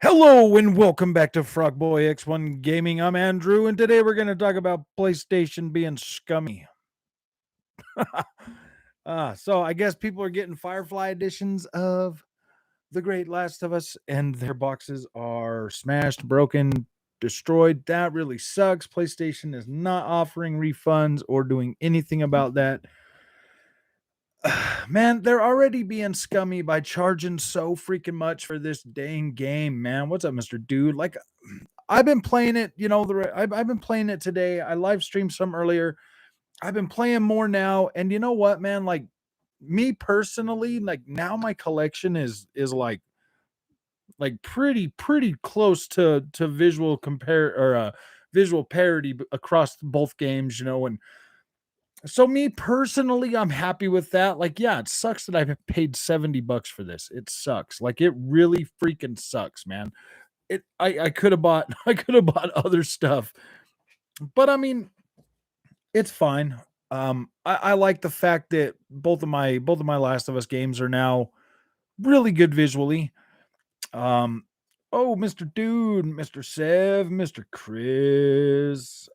Hello and welcome back to Frogboy X1 Gaming. I'm Andrew, and today we're going to talk about PlayStation being scummy. So I guess people are getting Firefly editions of The Great Last of Us, and their boxes are smashed, broken, destroyed. That really sucks. PlayStation is not offering refunds or doing anything about that. Man, they're already being scummy by charging so freaking much for this dang game, man. What's up, Mr. Dude? Like, I've been playing it, I've been playing it today. I live streamed some earlier. I've been playing more now, and you know what, man? Like, me personally, like now my collection is like pretty close to visual compare or visual parity across both games, and so me personally, I'm happy with that. Like, yeah, it sucks that I paid $70 for this. It sucks. Like, it really freaking sucks, man. I could have bought I could have bought other stuff. But I mean, it's fine. I like the fact that both of my Last of Us games are now really good visually. Um oh, Mr. Dude, Mr. Sev, Mr. Chris,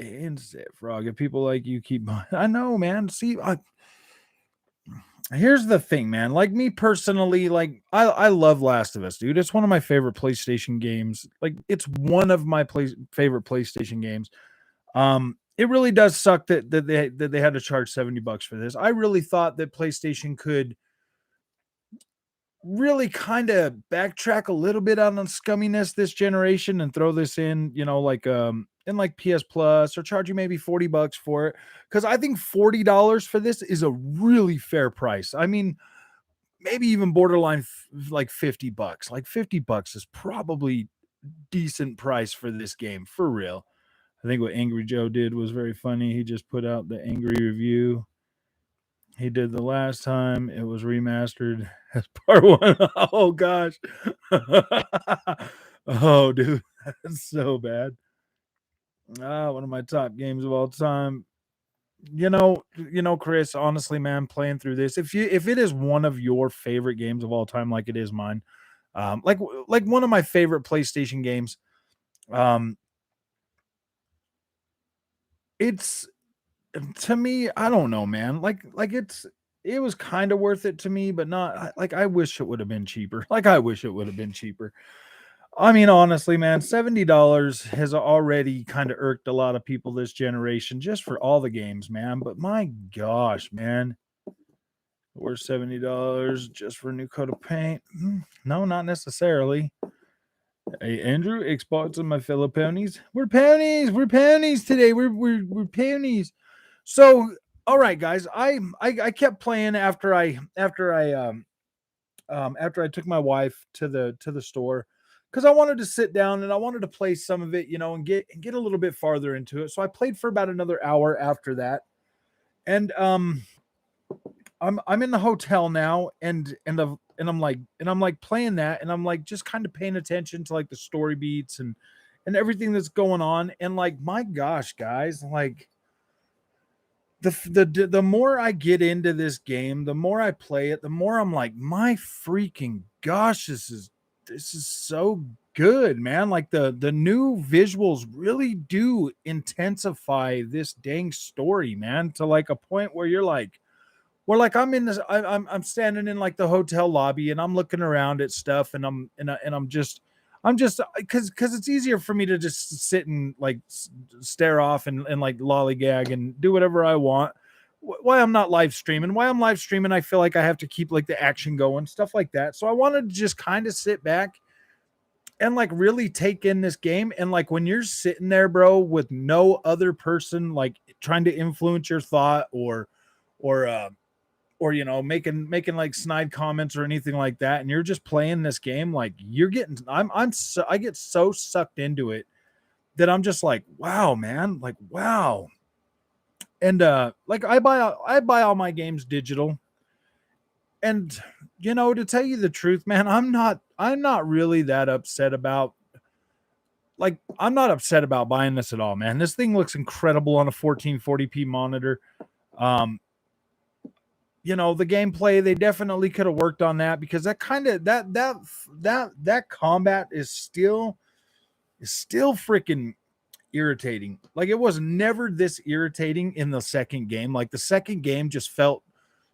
and Sev Frog. If people like you keep I know, man. See, here's the thing, man. Like me personally, like I love Last of Us, dude. It's one of my favorite PlayStation games. Like it's one of my favorite PlayStation games. It really does suck that they had to charge $70 for this. I really thought that PlayStation could really kind of backtrack a little bit on the scumminess this generation and throw this in, like in like PS Plus, or charge you maybe $40 for it. Because I think $40 for this is a really fair price. I mean, maybe even borderline like $50. Like $50 is probably decent price for this game for real. I think what Angry Joe did was very funny. He just put out the angry review he did the last time. It was remastered as part one. Oh gosh. Oh dude, that's so bad. One of my top games of all time. Chris, honestly, man, playing through this, if it is one of your favorite games of all time, like it is mine, like one of my favorite PlayStation games, um, it's to me, I don't know, man. It was kind of worth it to me, but not like I wish it would have been cheaper. Like I wish it would have been cheaper. I mean, honestly, man, $70 has already kind of irked a lot of people this generation just for all the games, man. But my gosh, man, or $70 just for a new coat of paint? No, not necessarily. Hey, Andrew, Xbox and my fellow ponies. We're ponies. We're ponies today. We're ponies. So, all right, guys. I kept playing after I took my wife to the store because I wanted to sit down and I wanted to play some of it, and get a little bit farther into it. So I played for about another hour after that, and I'm in the hotel now, and I'm like playing that, and I'm like just kind of paying attention to like the story beats and everything that's going on, and like my gosh, guys, like the more I get into this game, the more I play it, the more I'm like, my freaking gosh, this is so good, man. Like the new visuals really do intensify this dang story, man, to like a point where you're like, like I'm in this, I'm standing in like the hotel lobby and I'm looking around at stuff and I'm just because it's easier for me to just sit and like stare off and like lollygag and do whatever I want. Why I'm not live streaming? Why I'm live streaming? I feel like I have to keep like the action going, stuff like that. So I wanted to just kind of sit back and like really take in this game. And like when you're sitting there, bro, with no other person like trying to influence your thought or making like snide comments or anything like that, and you're just playing this game, like you're getting I get so sucked into it that I'm just like, wow, man, like wow. And like I buy all my games digital, and to tell you the truth, man, I'm not really that upset about, like, I'm not upset about buying this at all, man. This thing looks incredible on a 1440p monitor. um you know, the gameplay, they definitely could have worked on that, because that kind of that combat is still freaking irritating. Like, it was never this irritating in the second game. Like, the second game just felt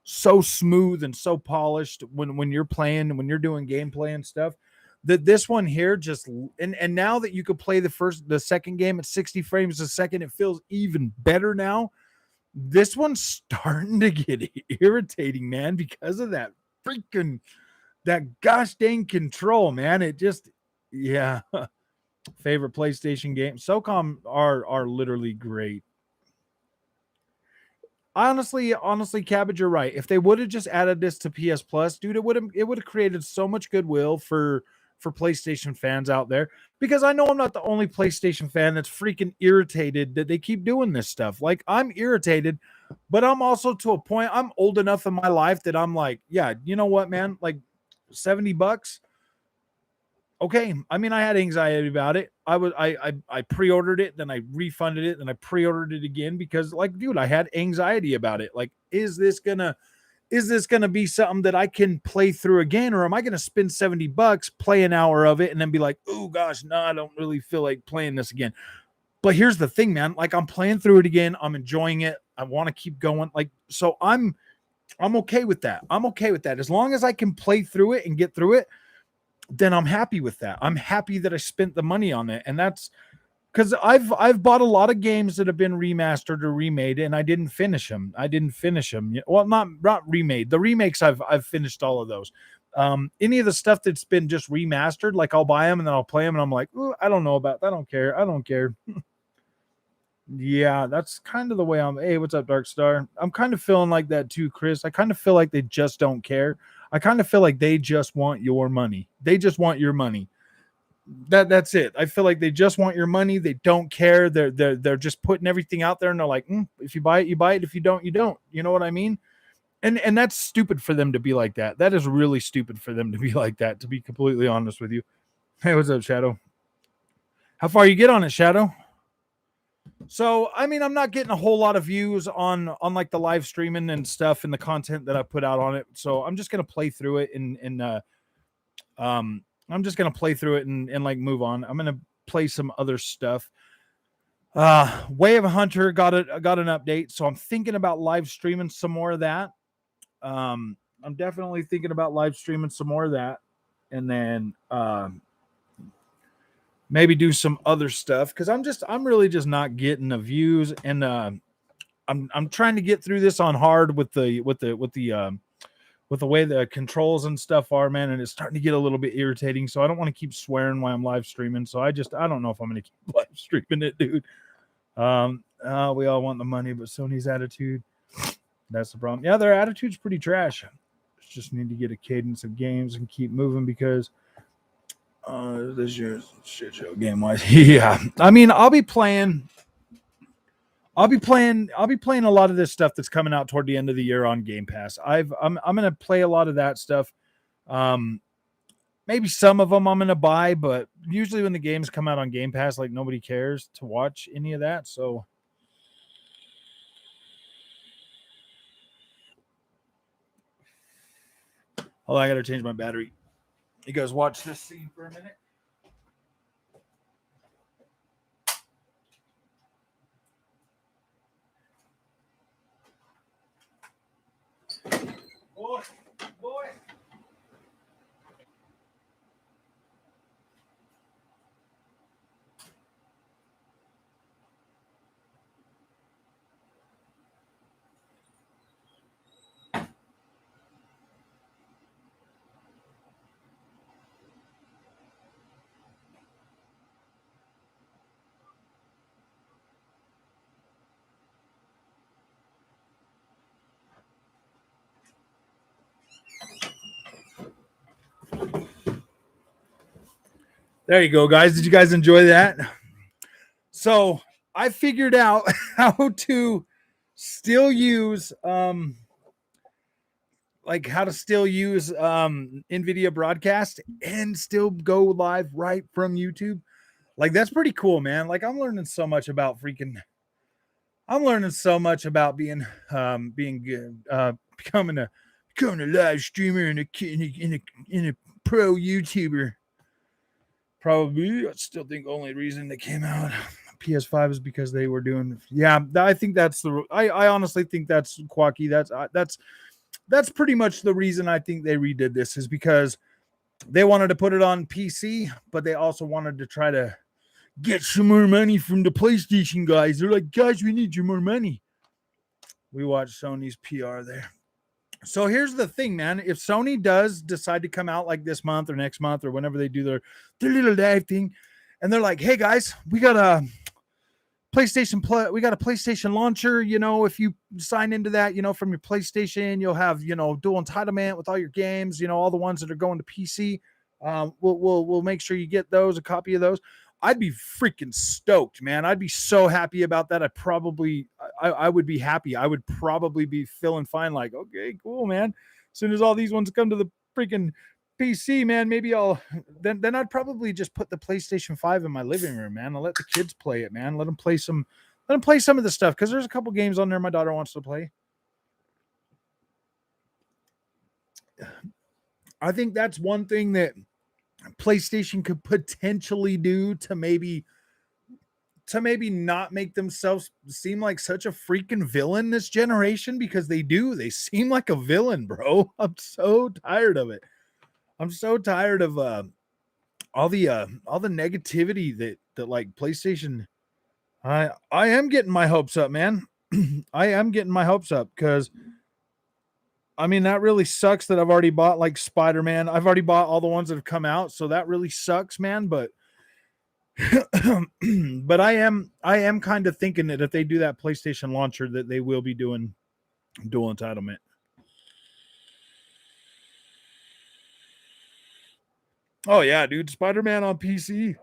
so smooth and so polished when you're playing, when you're doing gameplay and stuff. That this one here just, and now that you could play the second game at 60 frames a second, it feels even better now. This one's starting to get irritating, man, because of that freaking, that gosh dang control, man. It just, yeah. Favorite PlayStation game. SOCOM are literally great. Honestly, Cabbage, you're right. If they would have just added this to PS Plus, dude, it would have created so much goodwill for PlayStation fans out there. Because I know I'm not the only PlayStation fan that's freaking irritated that they keep doing this stuff. Like, I'm irritated, but I'm also to a point. I'm old enough in my life that I'm like, yeah, you know what, man? Like, $70. Okay, I mean, I had anxiety about it. I pre-ordered it, then I refunded it, then I pre-ordered it again, because, like, dude, I had anxiety about it. Like, is this gonna be something that I can play through again, or am I gonna spend $70, play an hour of it, and then be like, oh gosh, no, I don't really feel like playing this again. But here's the thing, man. Like, I'm playing through it again. I'm enjoying it. I want to keep going. Like, so I'm okay with that. I'm okay with that. As long as I can play through it and get through it, then I'm happy with that. I'm happy that I spent the money on it. And that's because I've bought a lot of games that have been remastered or remade, and I didn't finish them. Well, not remade. The remakes, I've finished all of those. Any of the stuff that's been just remastered, like, I'll buy them and then I'll play them, and I'm like, ooh, I don't know about that. I don't care. I don't care. Yeah, that's kind of the way I'm. Hey, what's up, Dark Star? I'm kind of feeling like that too, Chris. I kind of feel like they just don't care. I kind of feel like they just want your money. They just want your money. That's it. I feel like they just want your money. They don't care. They're just putting everything out there, and they're like, if you buy it, you buy it. If you don't, you don't. You know what I mean? And that's stupid for them to be like that. That is really stupid for them to be like that. To be completely honest with you. Hey, what's up, Shadow? How far you get on it, Shadow? So, I mean, I'm not getting a whole lot of views on like the live streaming and stuff and the content that I put out on it. So I'm just gonna play through it and um I'm just gonna play through it and like move on. I'm gonna play some other stuff. Way of Hunter got an update, so I'm thinking about live streaming some more of that. I'm definitely thinking about live streaming some more of that, and then maybe do some other stuff, because I'm really just not getting the views, and I'm trying to get through this on hard with the way the controls and stuff are, man, and it's starting to get a little bit irritating. So I don't want to keep swearing while I'm live streaming. So I don't know if I'm gonna keep live streaming it, dude. We all want the money, but Sony's attitude, that's the problem. Yeah, their attitude's pretty trash. Just need to get a cadence of games and keep moving, because this year's shit show game wise. Yeah, I mean, I'll be playing a lot of this stuff that's coming out toward the end of the year on Game Pass. I'm gonna play a lot of that stuff. Maybe some of them I'm gonna buy, but usually when the games come out on Game Pass, like, nobody cares to watch any of that. So I gotta change my battery. You guys watch this scene for a minute. Boy, boy. There you go, guys. Did you guys enjoy that? So I figured out how to still use NVIDIA broadcast and still go live right from YouTube. Like, that's pretty cool, man. Like, I'm learning so much about being good, becoming a live streamer and a pro YouTuber. Probably, I still think the only reason they came out PS5 is because they were doing. Yeah, I think that's the. I honestly think that's Quacky. That's pretty much the reason I think they redid this is because they wanted to put it on PC, but they also wanted to try to get some more money from the PlayStation guys. They're like, guys, we need your more money. We watched Sony's PR there. So here's the thing, man. If Sony does decide to come out like this month or next month or whenever they do their little live thing, and they're like, hey guys, we got a PlayStation Plus, we got a PlayStation launcher. You know, if you sign into that, you know, from your PlayStation, you'll have, you know, dual entitlement with all your games, you know, all the ones that are going to PC. We'll make sure you get those, a copy of those. I'd be freaking stoked, man. I'd be so happy about that. I would be happy. I would probably be feeling fine. Like, okay, cool, man. As soon as all these ones come to the freaking PC, man, maybe then I'd probably just put the PlayStation 5 in my living room, man. I'll let the kids play it, man. Let them play some of the stuff. Cause there's a couple games on there my daughter wants to play. I think that's one thing that PlayStation could potentially do to maybe not make themselves seem like such a freaking villain this generation, because they seem like a villain, bro. I'm so tired of it. I'm so tired of all the negativity that like PlayStation. I am getting my hopes up, man. I am getting my hopes up because I mean, that really sucks that I've already bought like Spider-Man. I've already bought all the ones that have come out, so that really sucks, man. But but I am kind of thinking that if they do that PlayStation launcher, that they will be doing dual entitlement. Oh yeah, dude, Spider-Man on PC.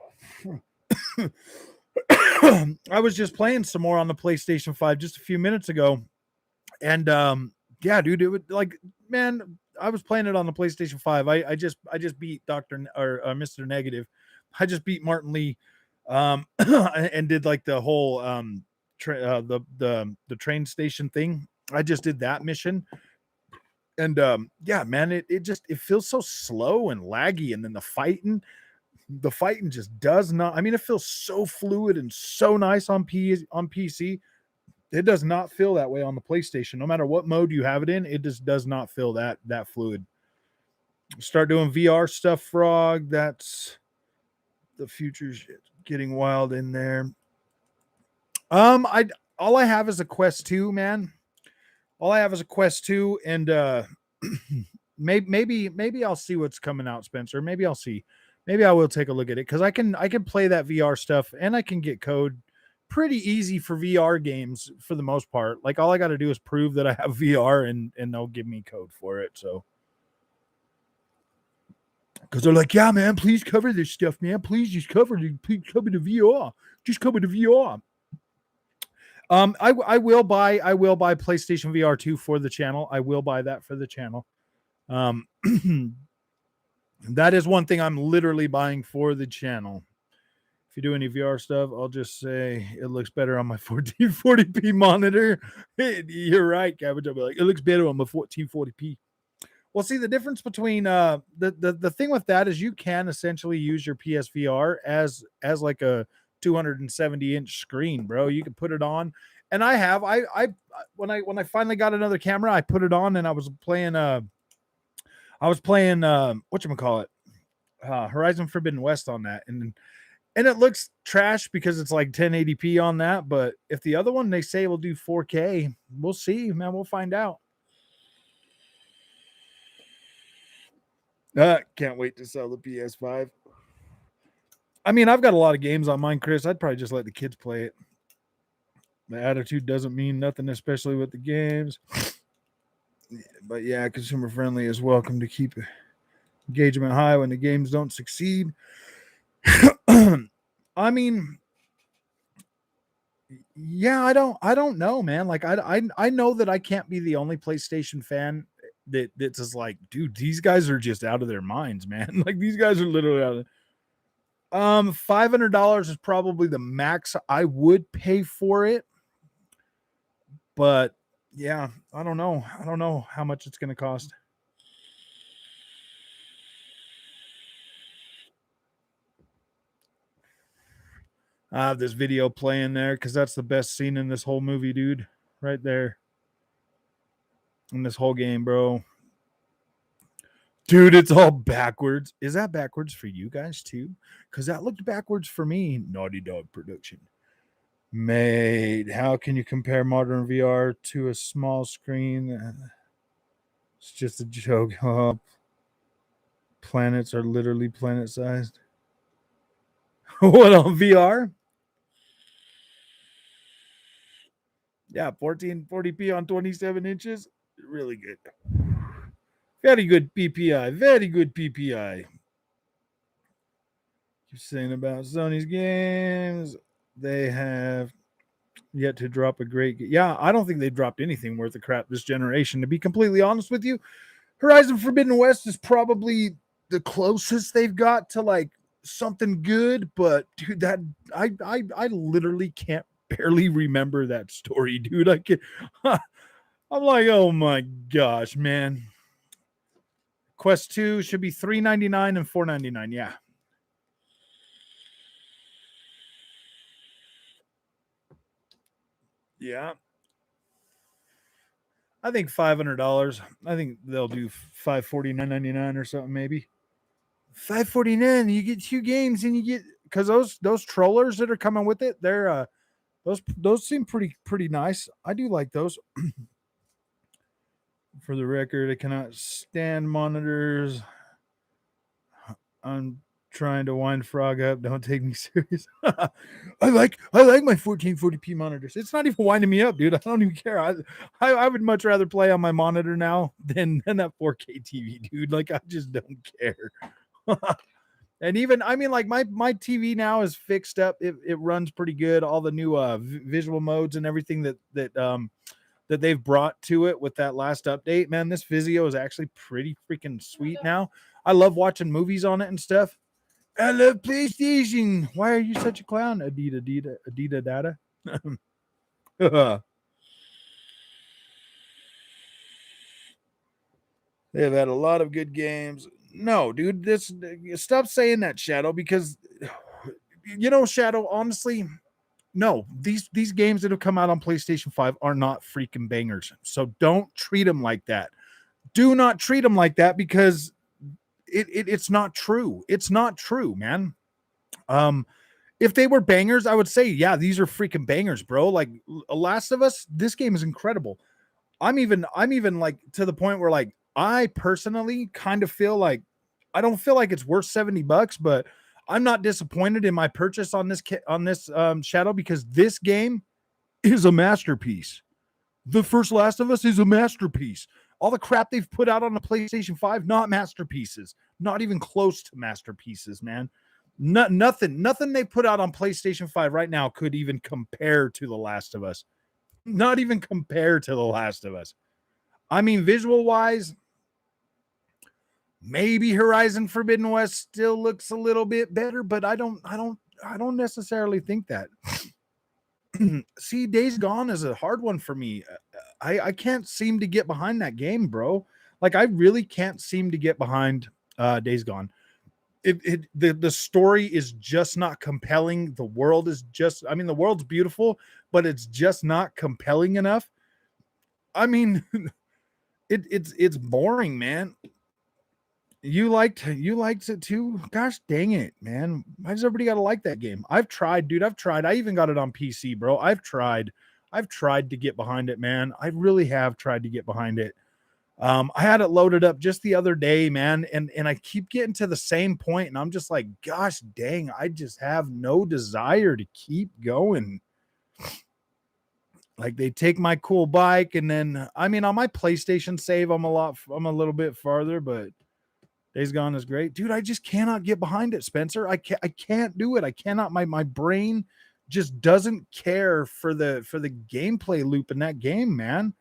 I was just playing some more on the PlayStation 5 just a few minutes ago, and yeah, dude, it would like, man, I was playing it on the PlayStation 5. I just beat Mr. Negative. I just beat Martin Lee, and did like the whole the train station thing. I just did that mission, and yeah, man, it feels so slow and laggy, and then the fighting just does not. I mean, it feels so fluid and so nice on PC. It does not feel that way on the PlayStation. No matter what mode you have it in, it just does not feel that fluid. Start doing VR stuff, Frog. That's the future's getting wild in there. All I have is a Quest 2, man. All I have is a Quest 2, and maybe I'll see what's coming out, Spencer. Maybe I'll see. Maybe I will take a look at it because I can play that VR stuff, and I can get code pretty easy for VR games for the most part. Like, all I got to do is prove that I have VR, and they'll give me code for it. So, because they're like, yeah, man, please cover this stuff, man. Please just cover the VR. Just cover the VR. I will buy PlayStation VR 2 for the channel. I will buy that for the channel. That is one thing I'm literally buying for the channel. If you do any VR stuff, I'll just say it looks better on my 1440p monitor. You're right, Cabbage. I'll be like, it looks better on my 1440p. Well, see, the difference between the thing with that is you can essentially use your PSVR as like a 270-inch screen, bro. You can put it on, and when I finally got another camera, I put it on, and I was playing whatchamacallit, Horizon Forbidden West on that, and it looks trash because it's like 1080p on that. But if the other one they say will do 4K, we'll see, man. We'll find out. Can't wait to sell the PS5. I mean, I've got a lot of games on mine, Chris. I'd probably just let the kids play it. The attitude doesn't mean nothing, especially with the games. But yeah, consumer friendly is welcome to keep engagement high when the games don't succeed. I mean, yeah, I don't know, man. Like, I know that I can't be the only PlayStation fan that's just like, dude, these guys are just out of their minds, man. Like, these guys are literally out of $500 is probably the max I would pay for it. But Yeah, I don't know. I don't know how much it's going to cost. I have this video playing there because that's the best scene in this whole movie, dude. Right there in this whole game, bro. Dude, it's all backwards. Is that backwards for you guys too? Because that looked backwards for me. Naughty Dog production. Mate, how can you compare modern VR to a small screen? It's just a joke. Oh, planets are literally planet sized. What on VR? Yeah, 1440p on 27 inches. Really good. Very good PPI. Very good PPI. You're saying about Sony's games. They have yet to drop a great game. Yeah, I don't think they dropped anything worth of crap this generation. To be completely honest with you, Horizon Forbidden West is probably the closest they've got to like something good, but dude, that I literally can't barely remember that story, dude. I can I'm like, oh my gosh, man. Quest 2 should be $3.99 and $4.99. Yeah. Yeah. I think $500. I think they'll do $549.99 or something, maybe. $549. You get 2 games, and you get because those trollers that are coming with it, they're those seem pretty nice. I do like those. For the record, I cannot stand monitors. I'm trying to wind Frog up. Don't take me serious. I like my 1440p monitors. It's not even winding me up, dude. I don't even care. I would much rather play on my monitor now than that 4K TV, dude. Like I just don't care. And even I mean, like my TV now is fixed up. It runs pretty good. All the new visual modes and everything that they've brought to it with that last update, man, this Vizio is actually pretty freaking sweet now. I love watching movies on it and stuff. I love PlayStation. Why are you such a clown? Adida data. They've had a lot of good games. No, dude, this stop saying that, Shadow, because you know, Shadow, honestly, no, these games that have come out on PlayStation 5 are not freaking bangers. So don't treat them like that. Do not treat them like that because it's not true. It's not true, man. Um, if they were bangers, I would say, yeah, these are freaking bangers, bro. Like Last of Us, this game is incredible. I'm even like to the point where like I personally kind of feel like I don't feel like it's worth $70, but I'm not disappointed in my purchase on this Shadow because this game is a masterpiece. The first Last of Us is a masterpiece. All the crap they've put out on the PlayStation 5, not masterpieces, not even close to masterpieces, man. Nothing they put out on PlayStation 5 right now could even compare to The Last of Us. Not even compare to The Last of Us. I mean, visual wise, maybe Horizon Forbidden West still looks a little bit better, but I don't necessarily think that. See, Days Gone is a hard one for me. I can't seem to get behind that game, bro. Like I really can't seem to get behind Days Gone. The story is just not compelling. The world is just I mean the world's beautiful, but it's just not compelling enough. I mean, it's boring, man. You liked it too? Gosh dang it, man. Why does everybody gotta like that game? I've tried, dude. I've tried. I even got it on PC, bro. I've tried. I've tried to get behind it, man. I really have tried to get behind it. I had it loaded up just the other day, man, and I keep getting to the same point, and I'm just like, gosh dang, I just have no desire to keep going. Like they take my cool bike, and then I mean on my PlayStation save, I'm a little bit farther, but Days Gone is great. Dude, I just cannot get behind it, Spencer. I can't do it. I cannot my brain just doesn't care for the gameplay loop in that game, man.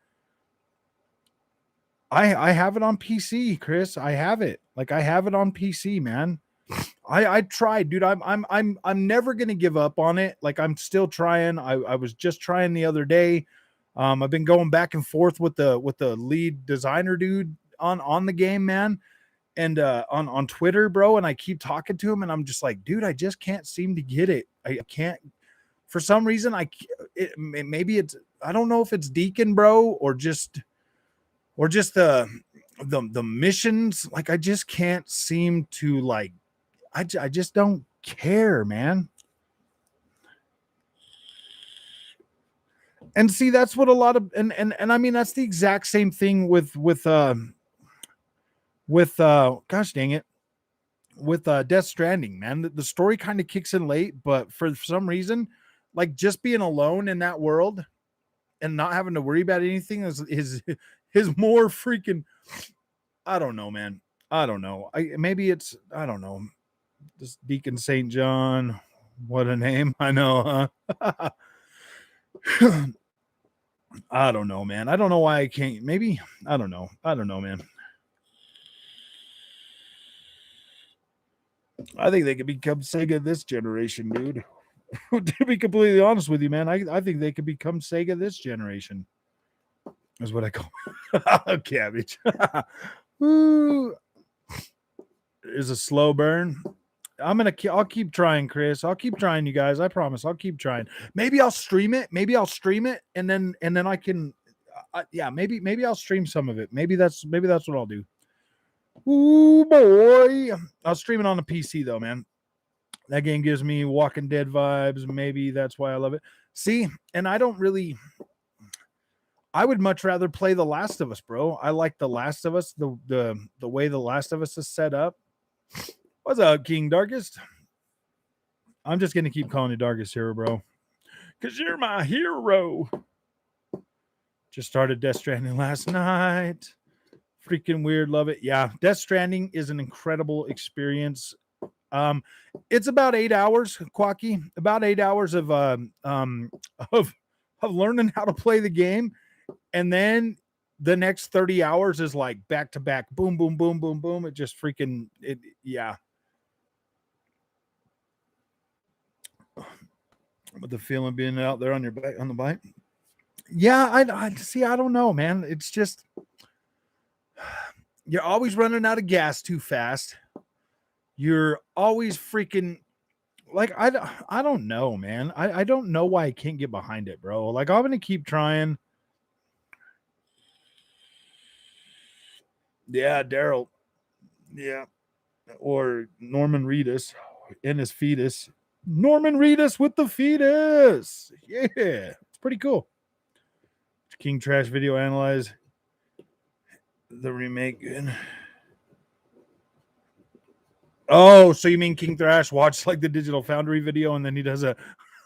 I have it on PC, Chris. I have it. Like I have it on PC, man. I tried, dude. I'm never gonna give up on it. Like I'm still trying. I was just trying the other day. I've been going back and forth with the lead designer dude on the game, man, and on Twitter, bro. And I keep talking to him, and I'm just like, dude, I just can't seem to get it. I can't, for some reason. Maybe it's, I don't know if it's Deacon, bro, or just the missions. Like, I just can't seem to, like, I just don't care, man. And see, that's what a lot of, and I mean, that's the exact same thing with gosh dang it, with Death Stranding, man. The story kind of kicks in late, but for some reason, like, just being alone in that world and not having to worry about anything is more freaking, I don't know, man. I don't know. Maybe it's, I don't know. This Deacon St. John, what a name. I know, huh? I don't know, man. I don't know why I can't. Maybe, I don't know. I don't know, man. I think they could become Sega this generation, dude. To be completely honest with you, man, I think they could become Sega this generation. Is what I call cabbage. Ooh, is a slow burn. I'll keep trying, Chris. I'll keep trying, you guys. I promise. I'll keep trying. Maybe I'll stream it. And then I can, yeah, maybe I'll stream some of it. Maybe that's what I'll do. Ooh, boy. I'll stream it on the PC though, man. That game gives me Walking Dead vibes. Maybe that's why I love it. See, and I would much rather play The Last of Us, bro. I like The Last of Us, the way The Last of Us is set up. What's up, King Darkest? I'm just gonna keep calling you Darkest Hero, bro, because you're my hero. Just started Death Stranding last night. Freaking weird, love it. Yeah, Death Stranding is an incredible experience. It's about 8 hours, Quacky. About 8 hours of of learning how to play the game, and then the next 30 hours is like back to back, boom, boom, boom, boom, boom. It just freaking it, yeah. With the feeling being out there on your back on the bike. Yeah, I see. I don't know, man. It's just you're always running out of gas too fast. You're always freaking like I don't know, man. I don't know why I can't get behind it, bro. Like, I'm gonna keep trying. Yeah, Daryl. Yeah, or Norman Reedus in his fetus. Norman Reedus with the fetus. Yeah, it's pretty cool. King Trash video analyze the remake. Oh, so you mean King Thrash watched like the Digital Foundry video and then he does a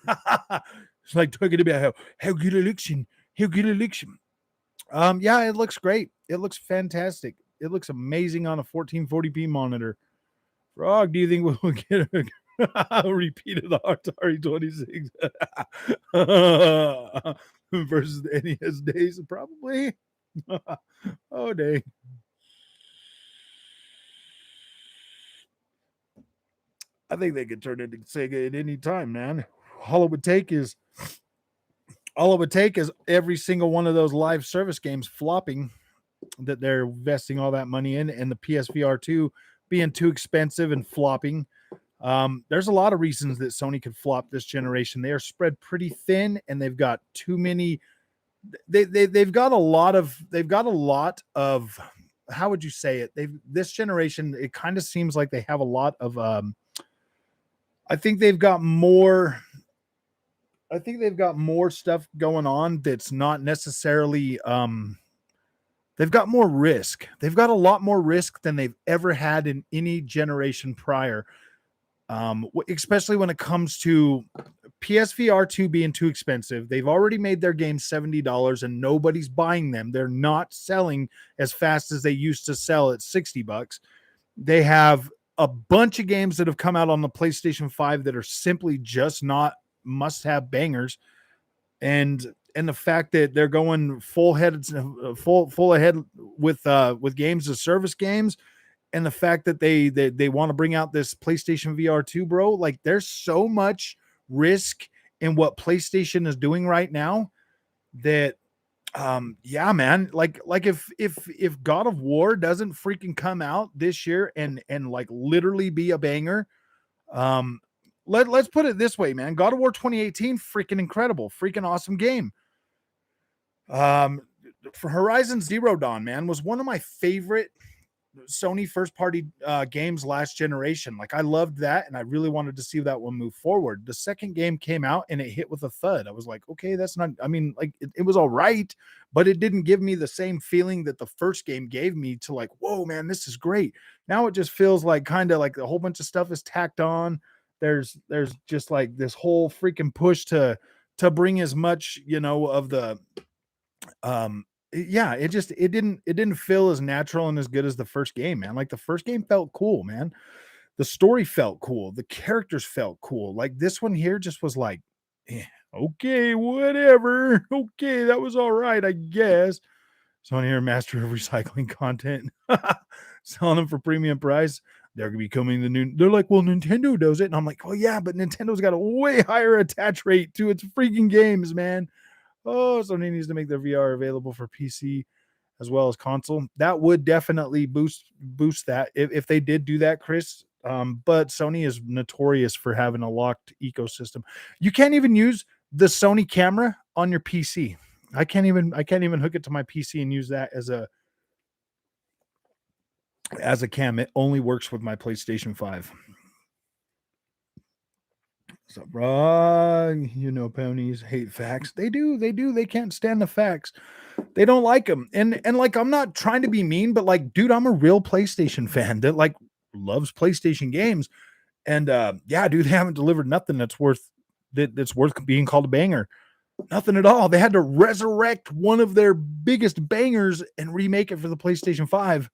it's like talking about how good election, how good election. Yeah, it looks great. It looks fantastic. It looks amazing on a 1440p monitor. Frog, do you think we'll get a repeat of the Atari 26 versus the NES days? Probably. Oh, dang. I think they could turn into Sega at any time, man. All it would take is every single one of those live service games flopping that they're investing all that money in, and the PSVR 2 being too expensive and flopping. There's a lot of reasons that Sony could flop this generation. They are spread pretty thin, and they've got too many. They've got a lot of how would you say it? This generation, it kind of seems like they have a lot of I think they've got more stuff going on that's not necessarily they've got more risk. They've got a lot more risk than they've ever had in any generation prior. Especially when it comes to PSVR 2 being too expensive. They've already made their games $70 and nobody's buying them. They're not selling as fast as they used to sell at $60. They have a bunch of games that have come out on the PlayStation 5 that are simply just not must-have bangers. And the fact that they're going full ahead with games as service games, and the fact that they want to bring out this PlayStation VR 2, bro, like, there's so much risk in what PlayStation is doing right now that Yeah, man. Like if God of War doesn't freaking come out this year and like literally be a banger, um, let's put it this way, man. God of War 2018, freaking incredible, freaking awesome game. Um, for Horizon Zero Dawn, man, was one of my favorite Sony first party games last generation. Like I loved that, and I really wanted to see that one move forward. The second game came out and it hit with a thud. I was like, okay, that's not. I mean, like it was all right, but it didn't give me the same feeling that the first game gave me. To like, whoa, man, this is great. Now it just feels like kind of like a whole bunch of stuff is tacked on. There's just like this whole freaking push to bring as much of the yeah, it didn't feel as natural and as good as the first game, man. Like the first game felt cool, man. The story felt cool, the characters felt cool. Like this one here just was like, eh, okay, whatever. Okay, that was all right, I guess. So on here, master of recycling content, selling them for premium price. They're gonna be coming the new. They're like, well, Nintendo does it, and I'm like, oh yeah, but Nintendo's got a way higher attach rate to its freaking games, man. Oh, Sony needs to make their VR available for PC as well as console. That would definitely boost that if they did do that, Chris. But Sony is notorious for having a locked ecosystem. You can't even use the Sony camera on your PC. I can't even hook it to my PC and use that as a cam. It only works with my PlayStation 5. So, ponies hate facts. They do. They do. They can't stand the facts. They don't like them. And like, I'm not trying to be mean, but like, dude, I'm a real PlayStation fan that like loves PlayStation games. And yeah, dude, they haven't delivered nothing that's worth being called a banger. Nothing at all. They had to resurrect one of their biggest bangers and remake it for the PlayStation 5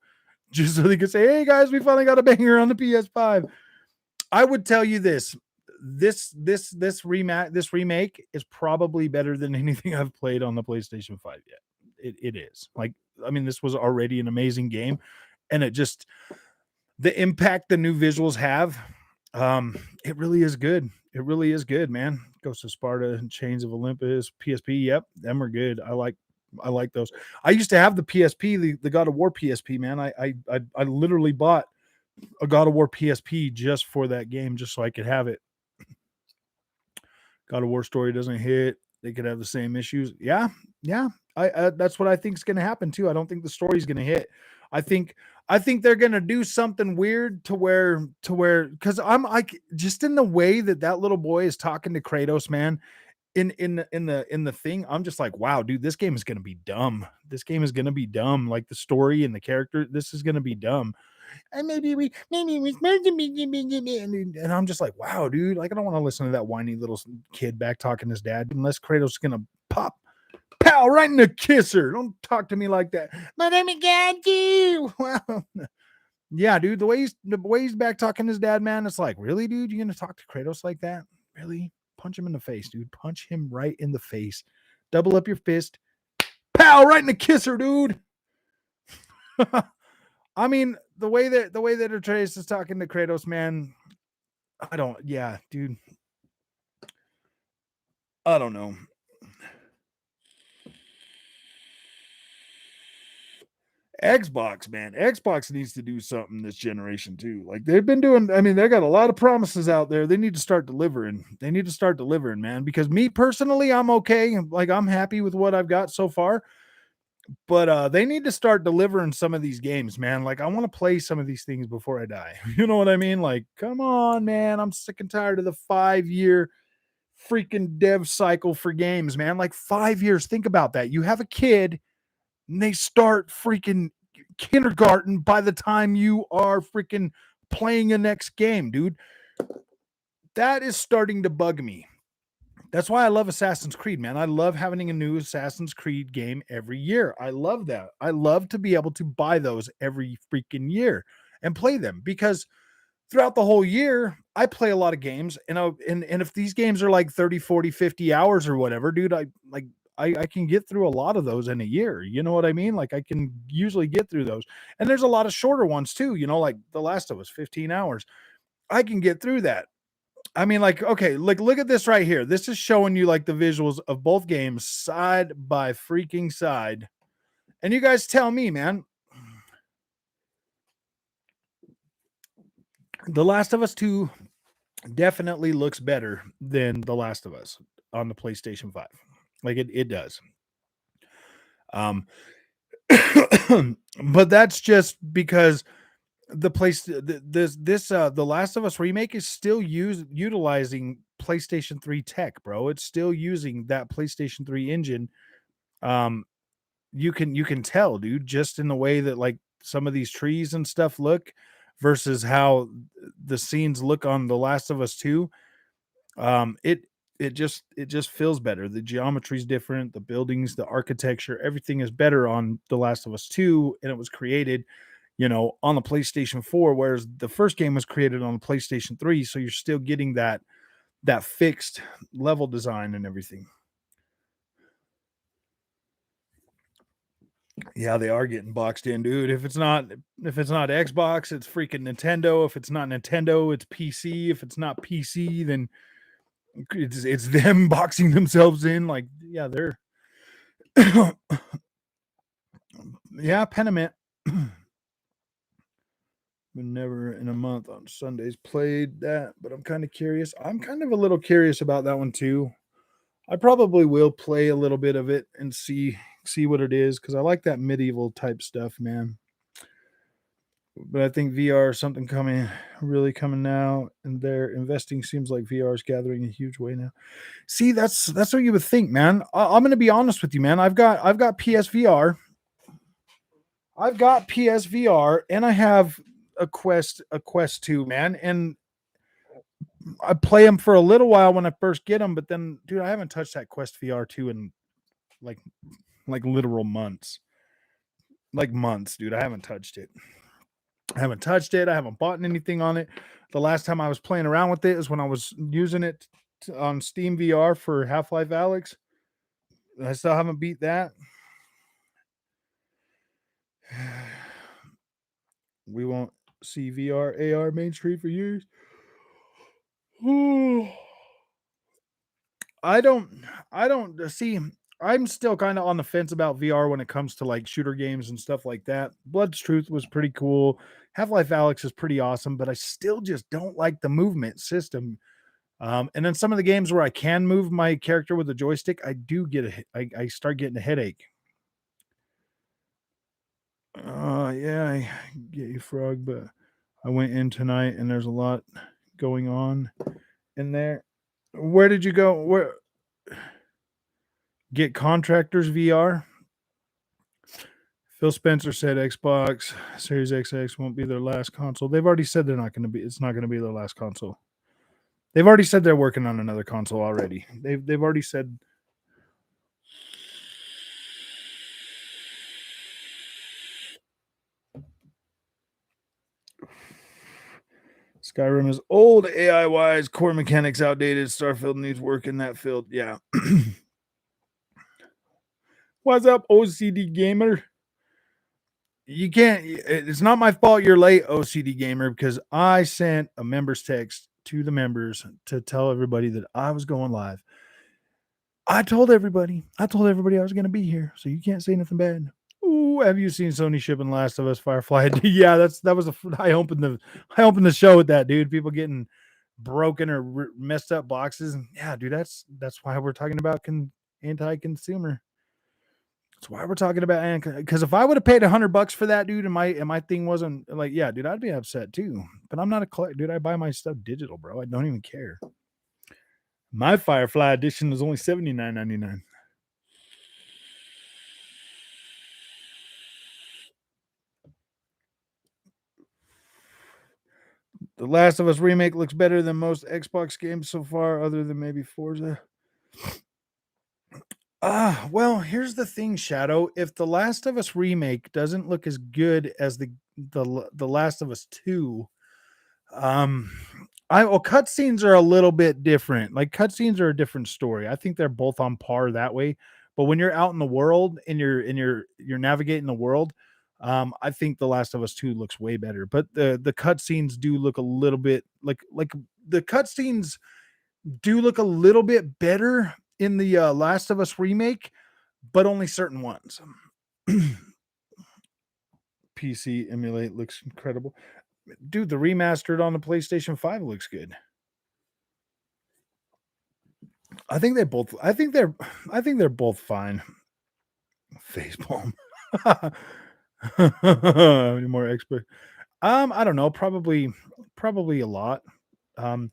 just so they could say, hey guys, we finally got a banger on the PS5. I would tell you this remake is probably better than anything I've played on the PlayStation 5 yet. It is. Like, I mean, this was already an amazing game, and it just the impact the new visuals have, it really is good. It really is good, man. Ghost of Sparta and Chains of Olympus, PSP. Yep, them are good. I like those. I used to have the PSP, the God of War PSP, man. I literally bought a God of War PSP just for that game, just so I could have it. God of War story doesn't hit. They could have the same issues. Yeah, yeah. I that's what I think is going to happen too. I don't think the story's going to hit. I think I think they're going to do something weird to where because I'm like just in the way that little boy is talking to Kratos, man. In the thing, I'm just like, wow, dude, this game is going to be dumb. This game is going to be dumb. Like the story and the character, this is going to be dumb. And maybe we supposed to be, and I'm just like, wow, dude, like I don't want to listen to that whiny little kid back talking to his dad unless Kratos is gonna pop pow right in the kisser. Don't talk to me like that. But let me get you. Well, yeah, dude, the way he's back talking to his dad, man, it's like, really, dude, you gonna talk to Kratos like that? Really? Punch him in the face, dude. Punch him right in the face. Double up your fist. Pow right in the kisser, dude. I mean, the way that Atreus is talking to Kratos, man, I don't. Yeah, dude, I don't know. Xbox, man, Xbox needs to do something this generation too. Like they've been doing. I mean, they got a lot of promises out there. They need to start delivering. They need to start delivering, man. Because me personally, I'm okay. Like I'm happy with what I've got so far. But they need to start delivering some of these games, man. Like I want to play some of these things before I die. You know what I mean? Like, come on, man. I'm sick and tired of the 5 year freaking dev cycle for games, man. Like 5 years. Think about that. You have a kid and they start freaking kindergarten by the time you are freaking playing a next game, dude. That is starting to bug me. That's why I love Assassin's Creed, man. I love having a new Assassin's Creed game every year. I love that. I love to be able to buy those every freaking year and play them because throughout the whole year, I play a lot of games and if these games are like 30, 40, 50 hours or whatever, dude, I can get through a lot of those in a year. You know what I mean? Like I can usually get through those. And there's a lot of shorter ones too, like The Last of Us, 15 hours. I can get through that. I mean, like, okay, like look at this right here. This is showing you like the visuals of both games side by freaking side. And you guys tell me, man, The Last of Us 2 definitely looks better than The Last of Us on the PlayStation 5. Like it does. Um but that's just because the place this The Last of Us remake is still utilizing PlayStation 3 tech, bro. It's still using that PlayStation 3 engine. Um you can tell, dude, just in the way that like some of these trees and stuff look versus how the scenes look on The Last of Us 2. It just feels better. The geometry is different, the buildings, the architecture, everything is better on The Last of Us 2, and it was created, on the PlayStation 4, whereas the first game was created on the PlayStation 3, so you're still getting that fixed level design and everything. Yeah, they are getting boxed in, dude. If it's not Xbox, it's freaking Nintendo. If it's not Nintendo, it's PC. If it's not PC, then it's them boxing themselves in. Like, yeah, they're yeah, Pentiment. Been never in a month on Sundays played that, but I'm kind of curious. I'm kind of a little curious about that one too. I probably will play a little bit of it and see what it is because I like that medieval type stuff, man. But I think VR is something really coming now, and their investing seems like VR is gathering a huge way now. See, that's what you would think, man. I'm going to be honest with you, man. I've got PSVR, I've got PSVR, and I have a Quest 2, man. And I play them for a little while when I first get them, but then, dude, I haven't touched that Quest VR 2 in like literal months, like months, dude. I haven't touched it. I haven't touched it. I haven't bought anything on it. The last time I was playing around with it is when I was using it on Steam VR for Half-Life Alex. I still haven't beat that. We won't see VR AR mainstream for years. I don't I don't see I'm still kind of on the fence about VR when it comes to like shooter games and stuff like that. Blood's Truth was pretty cool. Half-Life Alex is pretty awesome, but I still just don't like the movement system. And then some of the games where I can move my character with a joystick, I do get I start getting a headache. Yeah, I get you, Frog, but I went in tonight and there's a lot going on in there. Where did you go? Where get Contractors VR? Phil Spencer said Xbox Series XX won't be their last console. They've already said they're not going to be. It's not going to be their last console. They've already said they're working on another console already. They've already said. Skyrim is old, AI wise, core mechanics outdated. Starfield needs work in that field. Yeah. What's up, OCD gamer? You can't. It's not my fault you're late, OCD gamer, because I sent a members text to the members to tell everybody that I was going live. I told everybody I was going to be here, so you can't say nothing bad. Ooh, have you seen Sony shipping Last of Us Firefly? Yeah, that was I opened the show with that, dude. People getting broken or messed up boxes, and yeah, dude, that's why we're talking about anti-consumer. That's why we're talking about, because if I would have paid $100 for that, dude, and my thing wasn't like, yeah, dude, I'd be upset too. But I'm not a collector, dude. I buy my stuff digital, bro. I don't even care. My Firefly edition is only $79.99. The Last of Us remake looks better than most Xbox games so far, other than maybe Forza. Well, here's the thing, Shadow. If The Last of Us remake doesn't look as good as the Last of Us 2, um cutscenes are a little bit different. Like cutscenes are a different story. I think they're both on par that way. But when you're out in the world and you're navigating the world, I think The Last of Us 2 looks way better. But the cutscenes do look a little bit like the cutscenes do look a little bit better in the Last of Us remake, but only certain ones. PC emulate looks incredible. Dude, the remastered on the PlayStation 5 looks good. I think they both I think they're both fine. Facepalm. Any more expert? I don't know, probably a lot. Um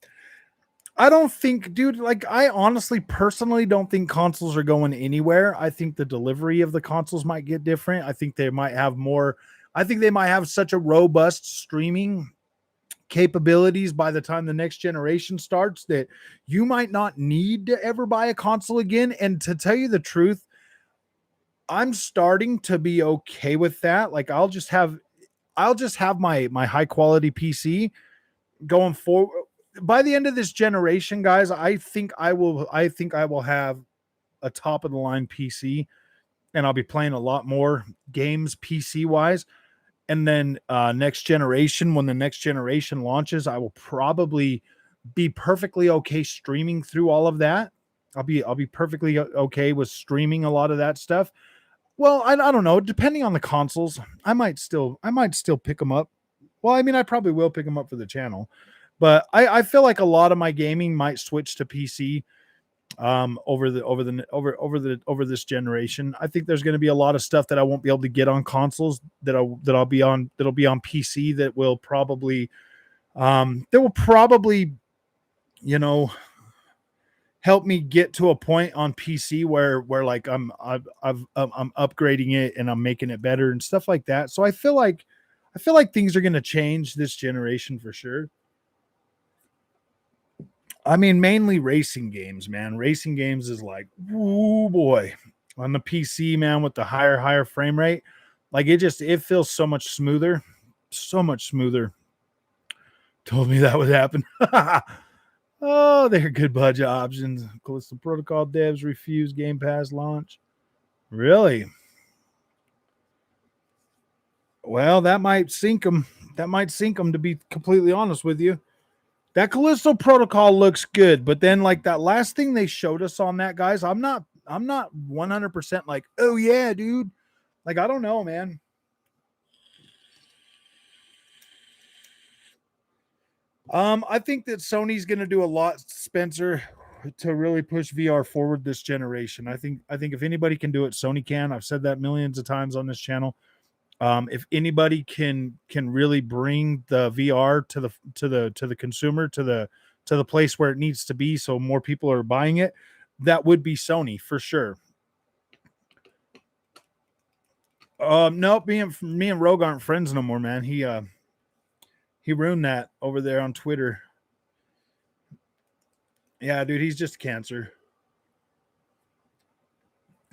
I don't think, dude, like I honestly personally don't think consoles are going anywhere. I think the delivery of the consoles might get different. I think they might have more I think they might have such a robust streaming capabilities by the time the next generation starts that you might not need to ever buy a console again. And to tell you the truth, I'm starting to be okay with that. Like I'll just have my high quality PC going forward. By the end of this generation, guys, I think I will have a top of the line PC and I'll be playing a lot more games PC wise. And then next generation, when the next generation launches, I will probably be perfectly okay streaming through all of that. I'll be perfectly okay with streaming a lot of that stuff. Well, I don't know. Depending on the consoles, I might still pick them up. Well, I mean, I probably will pick them up for the channel, but I feel like a lot of my gaming might switch to PC over this generation. I think there's going to be a lot of stuff that I won't be able to get on consoles that'll be on PC that will probably you know help me get to a point on PC where like I'm upgrading it and I'm making it better and stuff like that. So I feel like things are going to change this generation for sure. I mean, mainly racing games, man. Racing games is like, oh boy, on the PC, man, with the higher frame rate, like it feels so much smoother, so much smoother. Told me that would happen. Oh, they're good budget options. Callisto Protocol devs refuse Game Pass launch. Really? Well, that might sink them. That might sink them. To be completely honest with you. That Callisto Protocol looks good, but then like that last thing they showed us on that, guys, I'm not 100% like, oh yeah, dude. Like I don't know, man. I think that Sony's going to do a lot, Spencer, to really push VR forward this generation. I think if anybody can do it, Sony can. I've said that millions of times on this channel. If anybody can really bring the VR to the consumer to the place where it needs to be, so more people are buying it, that would be Sony for sure. Nope, me and Rogue aren't friends no more, man. He ruined that over there on Twitter. Yeah, dude, he's just cancer.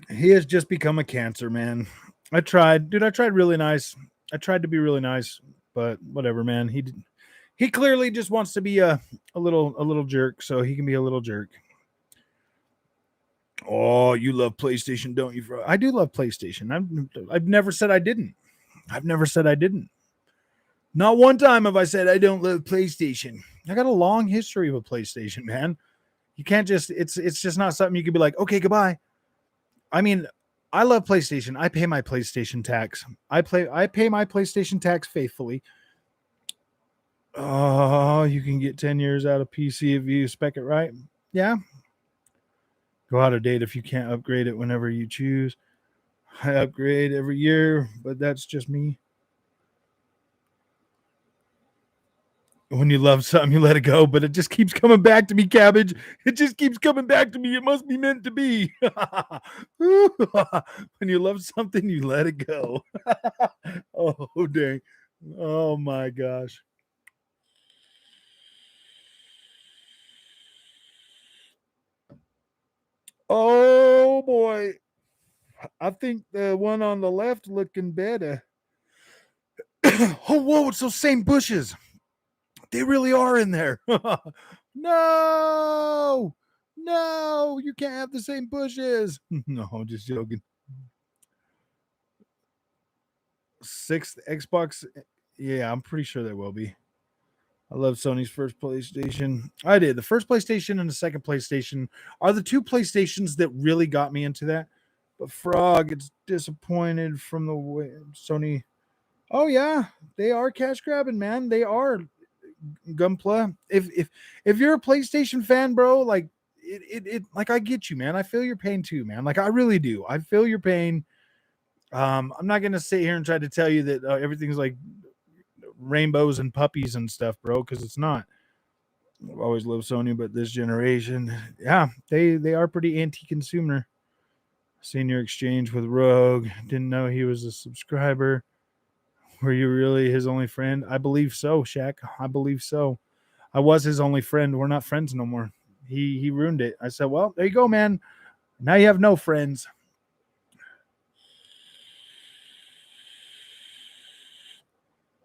He has just become a cancer, man. I tried, dude. I tried really nice. I tried to be really nice, but whatever, man. He clearly just wants to be a little jerk, so he can be a little jerk. Oh, you love PlayStation, don't you? I do love PlayStation. I've never said I didn't. I've never said I didn't. Not one time have I said I don't love PlayStation. I got a long history of a PlayStation, man. You can't just it's just not something you could be like, okay, goodbye. I mean, I love PlayStation. I pay my PlayStation tax. I pay my PlayStation tax faithfully. Oh, you can get 10 years out of PC if you spec it right. Yeah. Go out of date if you can't upgrade it whenever you choose. I upgrade every year, but that's just me. When you love something, you let it go, but it just keeps coming back to me, Cabbage. It just keeps coming back to me. It must be meant to be. When you love something, you let it go. Oh, dang. Oh, my gosh. Oh, boy. I think the one on the left looking better. Oh, whoa, it's those same bushes. They really are in there. No, no, you can't have the same bushes. No, I'm just joking. Sixth Xbox. Yeah, I'm pretty sure there will be. I love Sony's first PlayStation. I did. The first PlayStation and the second PlayStation are the two PlayStations that really got me into that. But Frog, it's disappointed from the way Sony. Oh yeah, they are cash grabbing, man. They are Gunpla. If you're a PlayStation fan, bro, like it like I get you, man. I feel your pain too, man. Like I really do. I feel your pain. I'm not gonna sit here and try to tell you that everything's like rainbows and puppies and stuff, bro, because it's not. I've always loved Sony, but this generation, yeah, they are pretty anti-consumer. Senior exchange with Rogue. Didn't know he was a subscriber. Were you really his only friend? I believe so, Shaq. I believe so. I was his only friend. We're not friends no more. He ruined it. I said, well, there you go, man. Now you have no friends.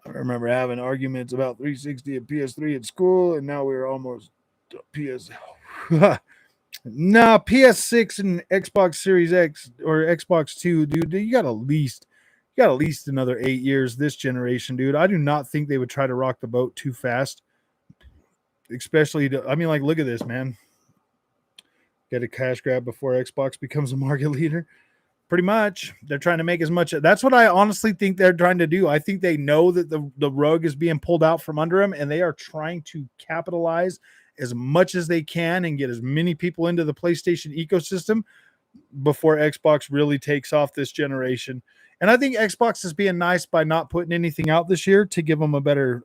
I remember having arguments about 360 and PS3 at school, and now we're almost PS. Nah, PS6 and Xbox Series X or Xbox Two, dude. You got at least another 8 years this generation, dude. I do not think they would try to rock the boat too fast. Especially, I mean, like, look at this, man. Get a cash grab before Xbox becomes a market leader. Pretty much, they're trying to make as much. That's what I honestly think they're trying to do. I think they know that the rug is being pulled out from under them, and they are trying to capitalize as much as they can and get as many people into the PlayStation ecosystem before Xbox really takes off this generation. And I think Xbox is being nice by not putting anything out this year to give them a better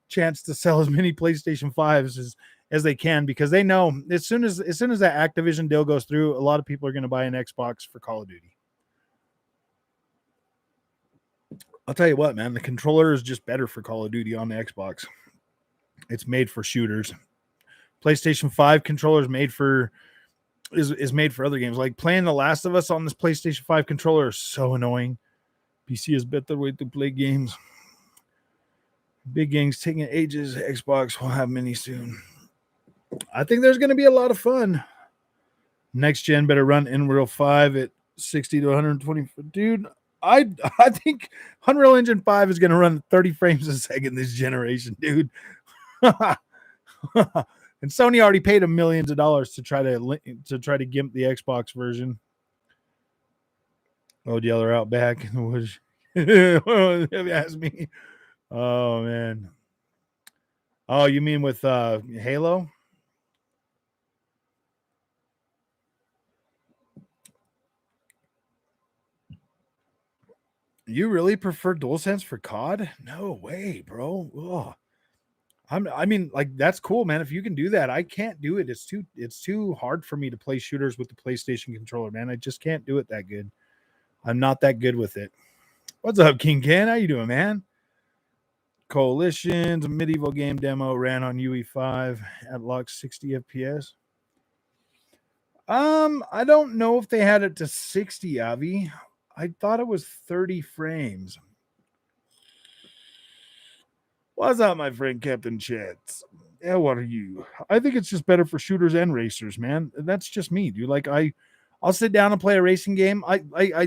chance to sell as many PlayStation 5s as they can, because they know as soon as that Activision deal goes through, a lot of people are going to buy an Xbox for Call of Duty. I'll tell you what, man, the controller is just better for Call of Duty on the Xbox. It's made for shooters. PlayStation 5 controller is made for other games. Like playing The Last of Us on this PlayStation 5 controller is so annoying. PC is better way to play games. Big games taking ages. Xbox will have many soon. I think there's going to be a lot of fun. Next gen better run Unreal 5 at 60 to 120. Dude, I think Unreal Engine 5 is going to run 30 frames a second this generation, dude. And Sony already paid them millions of dollars to try to gimp the Xbox version. Oh, Yeller out back in the woods. If you ask me. Oh man. Oh, you mean with Halo? You really prefer DualSense for COD? No way, bro. Ugh. I mean, like that's cool, man. If you can do that, I can't do it. It's too hard for me to play shooters with the PlayStation controller, man. I just can't do it that good. I'm not that good with it. What's up, King Ken? How you doing, man? Coalitions, a medieval game demo ran on UE5 at locked 60 FPS. I don't know if they had it to 60, Avi. I thought it was 30 frames. What's up, my friend Captain Chats? How are you? I think it's just better for shooters and racers, man. That's just me, dude. Like I'll sit down and play a racing game. I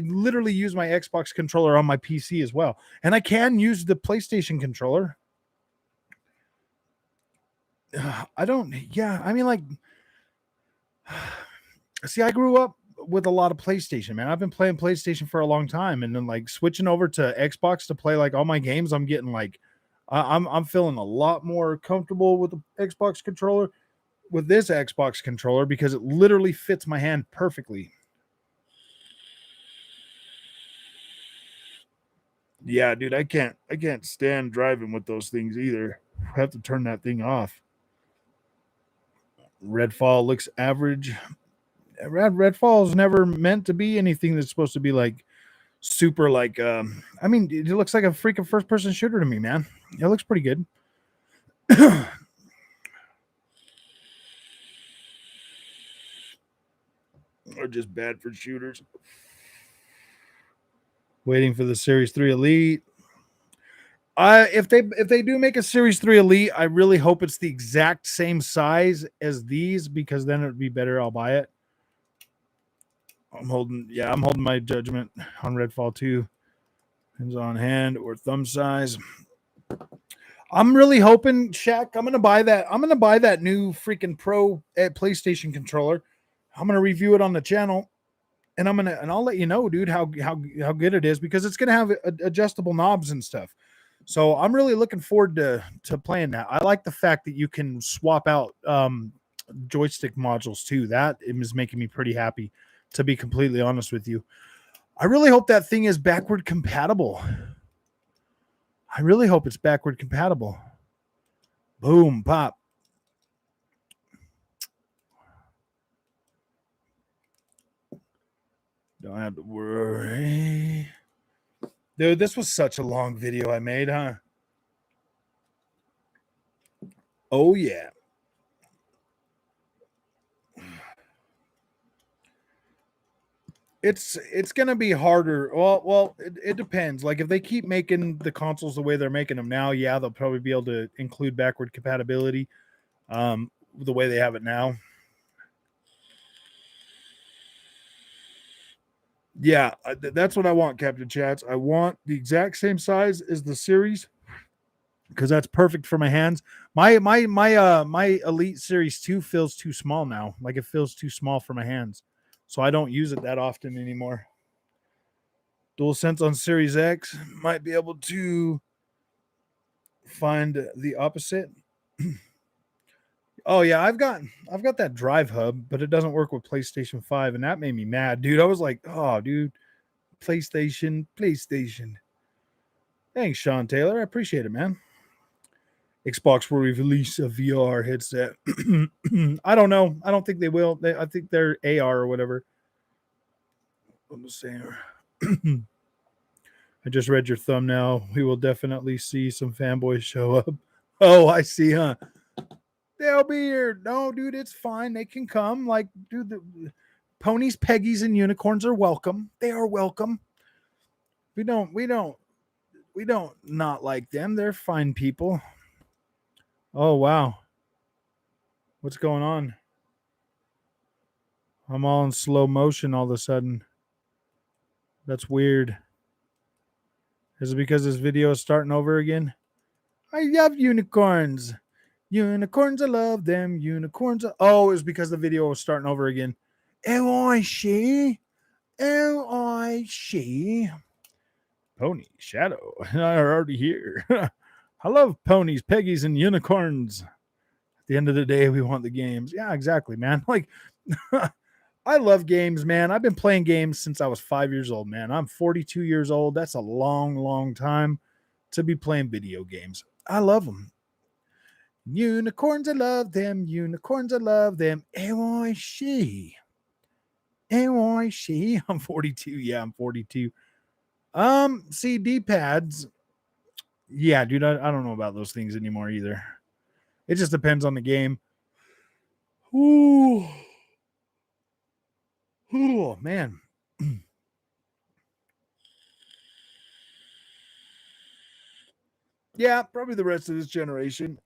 literally use my Xbox controller on my PC as well. And I can use the PlayStation controller. I don't, yeah, I mean, like, see, I grew up with a lot of PlayStation, man. I've been playing PlayStation for a long time, and then like switching over to Xbox to play like all my games, I'm getting like, I'm feeling a lot more comfortable with the Xbox controller, with this Xbox controller, because it literally fits my hand perfectly. Yeah, dude, I can't stand driving with those things either. I have to turn that thing off. Redfall looks average. Redfall is never meant to be anything that's supposed to be like super like I mean, it looks like a freaking first person shooter to me, man. It looks pretty good. Or just bad for shooters. Waiting for the Series 3 Elite. If they do make a Series 3 Elite, I really hope it's the exact same size as these, because then it would be better. I'll buy it. I'm holding my judgment on Redfall 2. Hands on hand or thumb size. I'm really hoping, Shaq, I'm gonna buy that. I'm gonna buy that new freaking Pro PlayStation controller. I'm gonna review it on the channel, and I'll let you know, dude, how good it is, because it's gonna have adjustable knobs and stuff. So I'm really looking forward to playing that. I like the fact that you can swap out joystick modules too. That is making me pretty happy, to be completely honest with you. I really hope that thing is backward compatible. I really hope it's backward compatible. Boom, pop. Don't have to worry. Dude, this was such a long video I made, huh? Oh, yeah. It's gonna be harder. Well, it depends. Like if they keep making the consoles the way they're making them now, yeah, they'll probably be able to include backward compatibility, the way they have it now. Yeah, that's what I want, Captain Chats. I want the exact same size as the series, because that's perfect for my hands. My Elite Series 2 feels too small now. Like it feels too small for my hands. So I don't use it that often anymore. DualSense on Series X might be able to find the opposite. Oh yeah, I've got that Drive Hub, but it doesn't work with PlayStation 5, and that made me mad, dude. I was like, oh, dude, PlayStation. Thanks, Sean Taylor. I appreciate it, man. Xbox will release a VR headset. I don't know. I don't think they will. I think they're AR or whatever. I'm just saying. I just read your thumbnail. We will definitely see some fanboys show up. Oh, I see, huh? They'll be here. No, dude, it's fine. They can come. Like, dude, the ponies, peggies, and unicorns are welcome. They are welcome. We don't not like them. They're fine people. Oh wow. What's going on? I'm all in slow motion all of a sudden. That's weird. Is it because this video is starting over again? I love unicorns. Unicorns, I love them. Unicorns. Oh, it's because the video was starting over again. Oh, I see. Oh, I see. Pony, Shadow, are already here. I love ponies, peggies, and unicorns. At the end of the day, we want the games. Yeah, exactly, man. Like, I love games, man. I've been playing games since I was 5 years old, man. I'm 42 years old. That's a long, long time to be playing video games. I love them. Unicorns, I love them. Unicorns, I love them. AYC. AYC. I'm 42. Yeah, I'm 42. CD pads. Yeah, dude, I don't know about those things anymore either. It just depends on the game. Ooh. Oh, man. Yeah, probably the rest of this generation.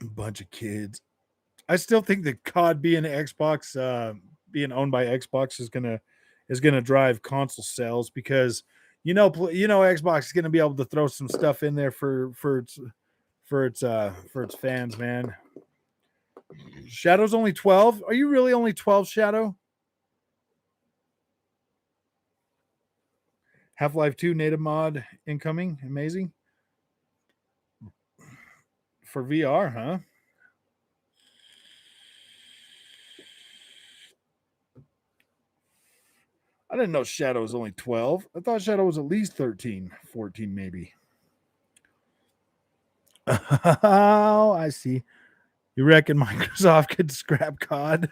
A bunch of kids. I still think that COD being Xbox, being owned by Xbox is gonna drive console sales, because Xbox is gonna be able to throw some stuff in there for its fans, man. Shadow's only 12. Are you really only 12, Shadow? Half-Life 2 native mod incoming. Amazing. For VR, huh? I didn't know Shadow was only 12. I thought Shadow was at least 13, 14 maybe. Oh, I see. You reckon Microsoft could scrap COD?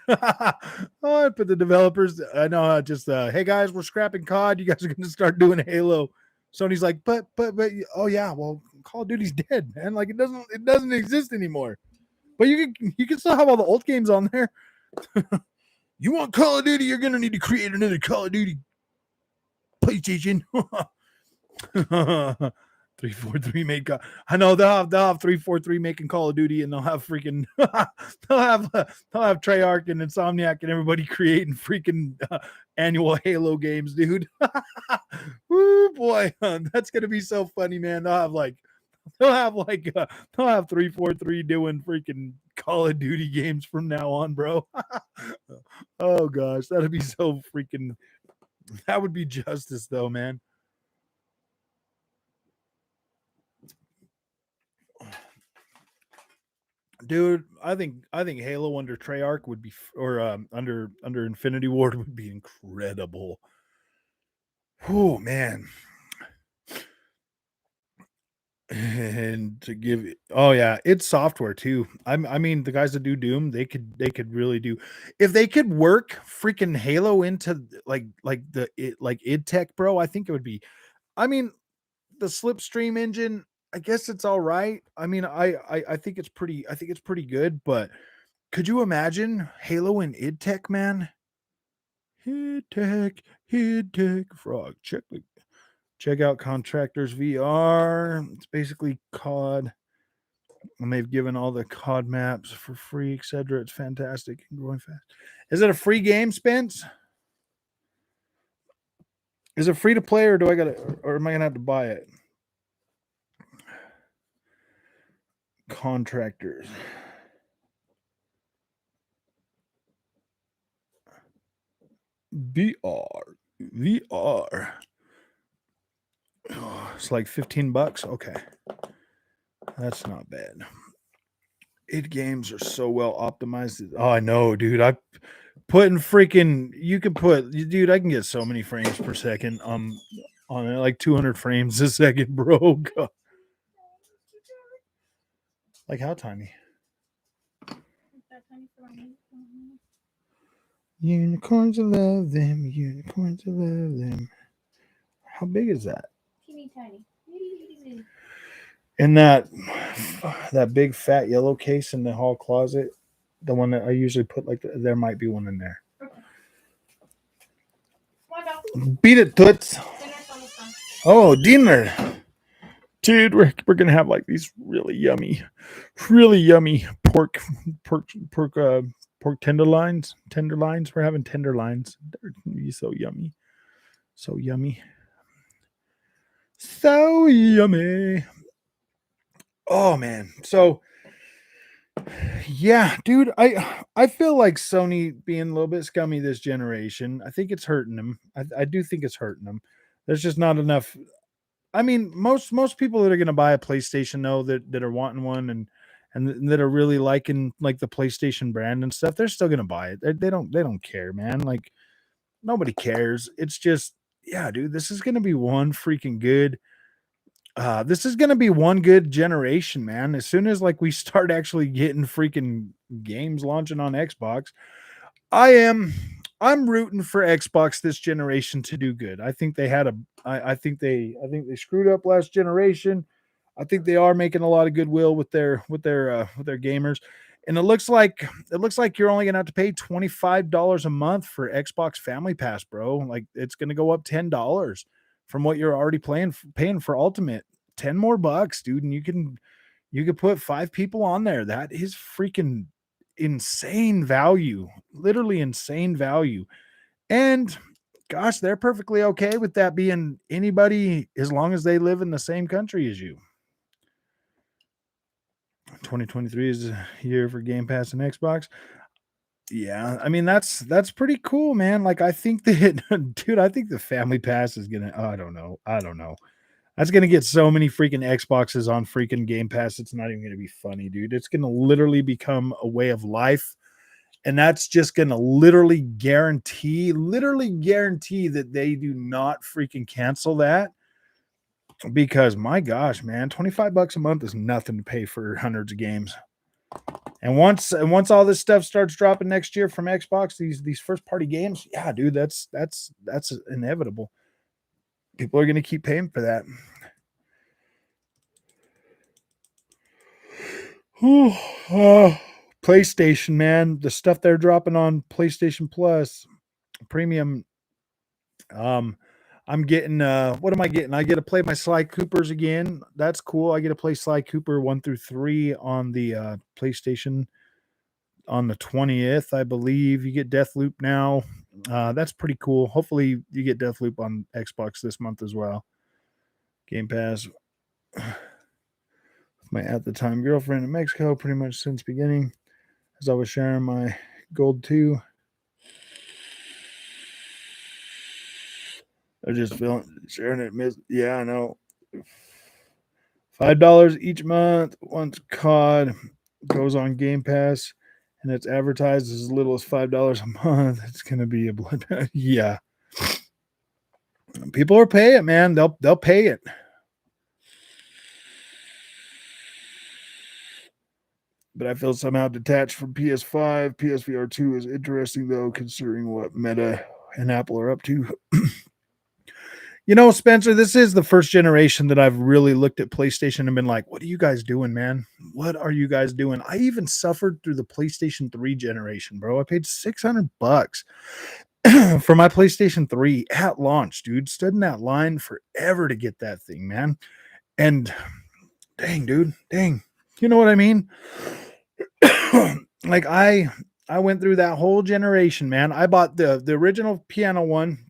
Oh, but the developers, I know, just hey guys, we're scrapping COD. You guys are going to start doing Halo. Sony's like, but, oh yeah, well, Call of Duty's dead, man. Like it doesn't exist anymore. But you can still have all the old games on there. You want Call of Duty? You're going to need to create another Call of Duty PlayStation. 343 made God. I know they'll have 343 making Call of Duty, and they'll have freaking they'll have Treyarch and Insomniac and everybody creating freaking annual Halo games, dude. Woo boy, that's gonna be so funny, man. They'll have like They'll have like they'll have 343 doing freaking Call of Duty games from now on, bro. Oh gosh, that'd be so freaking. That would be justice, though, man. Dude, I think Halo under Treyarch would be, or under Infinity Ward would be incredible. Oh man. And to give oh yeah, it's software too. I mean the guys that do Doom, they could really do, if they could work freaking Halo into like the like id Tech, bro. I think it would be, I mean, the Slipstream engine, I guess it's all right. I mean, I think it's pretty, I think it's pretty good, but could you imagine Halo and id Tech, man? Id Tech frog. Check out Contractors VR. It's basically COD, and they've given all the COD maps for free, etc. It's fantastic and growing fast. Is it a free game, Spence? Is it free to play, or do I gotta, or am I gonna have to buy it? Contractors. VR. Oh, it's like $15. Okay. That's not bad. Id games are so well optimized. Oh, I know, dude. I putting freaking, you can put, dude, I can get so many frames per second on it, like 200 frames a second, bro. God. Like how tiny? Unicorns love them. Unicorns love them. How big is that? Teeny tiny. In that big fat yellow case in the hall closet, the one that I usually put, like there might be one in there. Beat it, toots. Oh, dinner. Dude, we're gonna have like these really yummy pork tenderloins. We're having tenderloins. They're gonna be so yummy, so yummy, so yummy. Oh man, so yeah, dude, I feel like Sony being a little bit scummy this generation. I think it's hurting them. I do think it's hurting them. There's just not enough. I mean, most people that are going to buy a PlayStation, though, that are wanting one, and that are really liking like the PlayStation brand and stuff, they're still going to buy it. They don't care, man. Like nobody cares. It's just, yeah, dude, this is going to be one freaking good. This is going to be one good generation, man. As soon as like we start actually getting freaking games launching on Xbox, I am I'm rooting for Xbox this generation to do good. I think they had a I think they screwed up last generation. I think they are making a lot of goodwill with their gamers. And it looks like you're only gonna have to pay $25 a month for Xbox Family Pass, bro. Like it's gonna go up $10 from what you're already paying for Ultimate. 10 more bucks, dude, and you could put 5 people on there. That is freaking insane value, literally insane value. And gosh, they're perfectly okay with that being anybody as long as they live in the same country as you. 2023 is a year for Game Pass and Xbox. Yeah, I mean that's pretty cool, man. Like I think that dude, I think the Family Pass is gonna, I don't know. That's gonna get so many freaking Xboxes on freaking Game Pass. It's not even gonna be funny, dude. It's gonna literally become a way of life. And that's just going to literally guarantee that they do not freaking cancel that, because my gosh, man, $25 a month is nothing to pay for hundreds of games. And once all this stuff starts dropping next year from Xbox, these first party games, yeah, dude, that's inevitable. People are going to keep paying for that. PlayStation, man, the stuff they're dropping on PlayStation Plus Premium. I'm getting what am I getting? I get to play my Sly Coopers again. That's cool. I get to play Sly Cooper 1 through 3 on the PlayStation on the 20th, I believe. You get Deathloop now. That's pretty cool. Hopefully you get Deathloop on Xbox this month as well. Game Pass. My at the time girlfriend in Mexico pretty much since beginning, as I was sharing my gold 2. I just feeling sharing it. Yeah, I know. $5 each month. Once COD goes on Game Pass, and it's advertised as little as $5 a month, it's gonna be a bloodbath. Yeah, people are paying it, man. They'll pay it. But I feel somehow detached from PS5. PSVR 2 is interesting though, considering what Meta and Apple are up to. You know, Spencer, this is the first generation that I've really looked at PlayStation and been like, what are you guys doing, man? What are you guys doing? I even suffered through the PlayStation 3 generation, bro. I paid $600 for my PlayStation 3 at launch, dude. Stood in that line forever to get that thing, man. And dang, dude, dang. You know what I mean? Like I went through that whole generation, man. I bought the original piano one.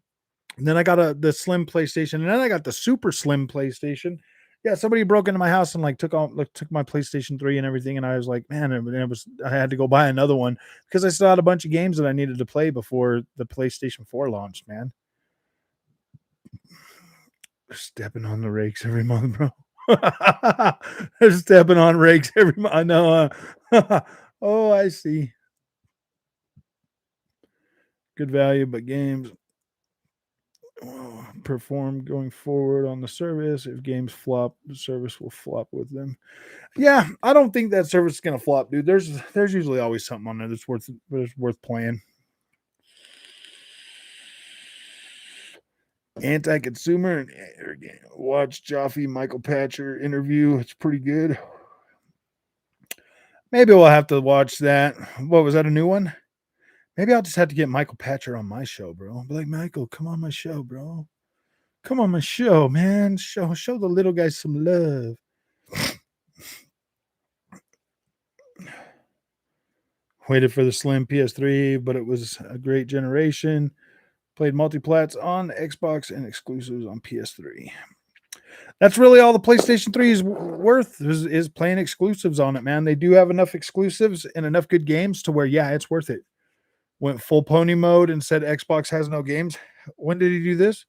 And then I got the slim PlayStation, and then I got the super slim PlayStation. Yeah, somebody broke into my house and like took my PlayStation 3 and everything, and I was like, man, I had to go buy another one because I still had a bunch of games that I needed to play before the PlayStation 4 launched, man. They're stepping on the rakes every month, bro. They're stepping on rakes every month. I know. Oh, I see. Good value, but games perform going forward on the service. If games flop, the service will flop with them. Yeah, I don't think that service is gonna flop, dude. There's usually always something on there that's worth playing. Anti-consumer and watch Jaffe Michael Patcher interview. It's pretty good. Maybe we'll have to watch that. What was that, a new one? Maybe I'll just have to get Michael Patcher on my show, bro. Be like, Michael, come on my show, bro. Come on my show, man. Show the little guys some love. Waited for the slim PS3, but it was a great generation. Played multiplats on Xbox and exclusives on PS3. That's really all the PlayStation 3 is worth is playing exclusives on it, man. They do have enough exclusives and enough good games to where, yeah, it's worth it. Went full pony mode and said Xbox has no games. When did he do this?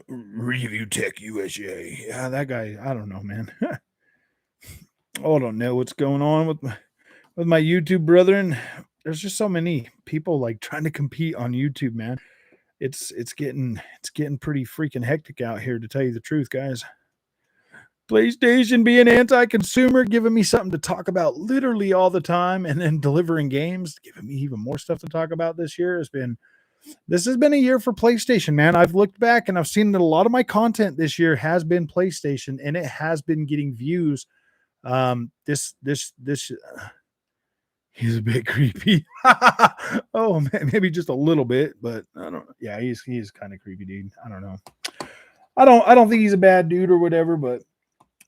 Review Tech USA. Yeah, that guy, I don't know, man. Oh, I don't know what's going on with my YouTube brethren. There's just so many people like trying to compete on YouTube, man. It's getting pretty freaking hectic out here, to tell you the truth, guys. PlayStation being anti-consumer, giving me something to talk about literally all the time, and then delivering games, giving me even more stuff to talk about this year. This has been a year for PlayStation, man. I've looked back and I've seen that a lot of my content this year has been PlayStation, and it has been getting views. This he's a bit creepy. Oh man, maybe just a little bit, but I don't. Yeah, he's kind of creepy, dude. I don't know. I don't think he's a bad dude or whatever, but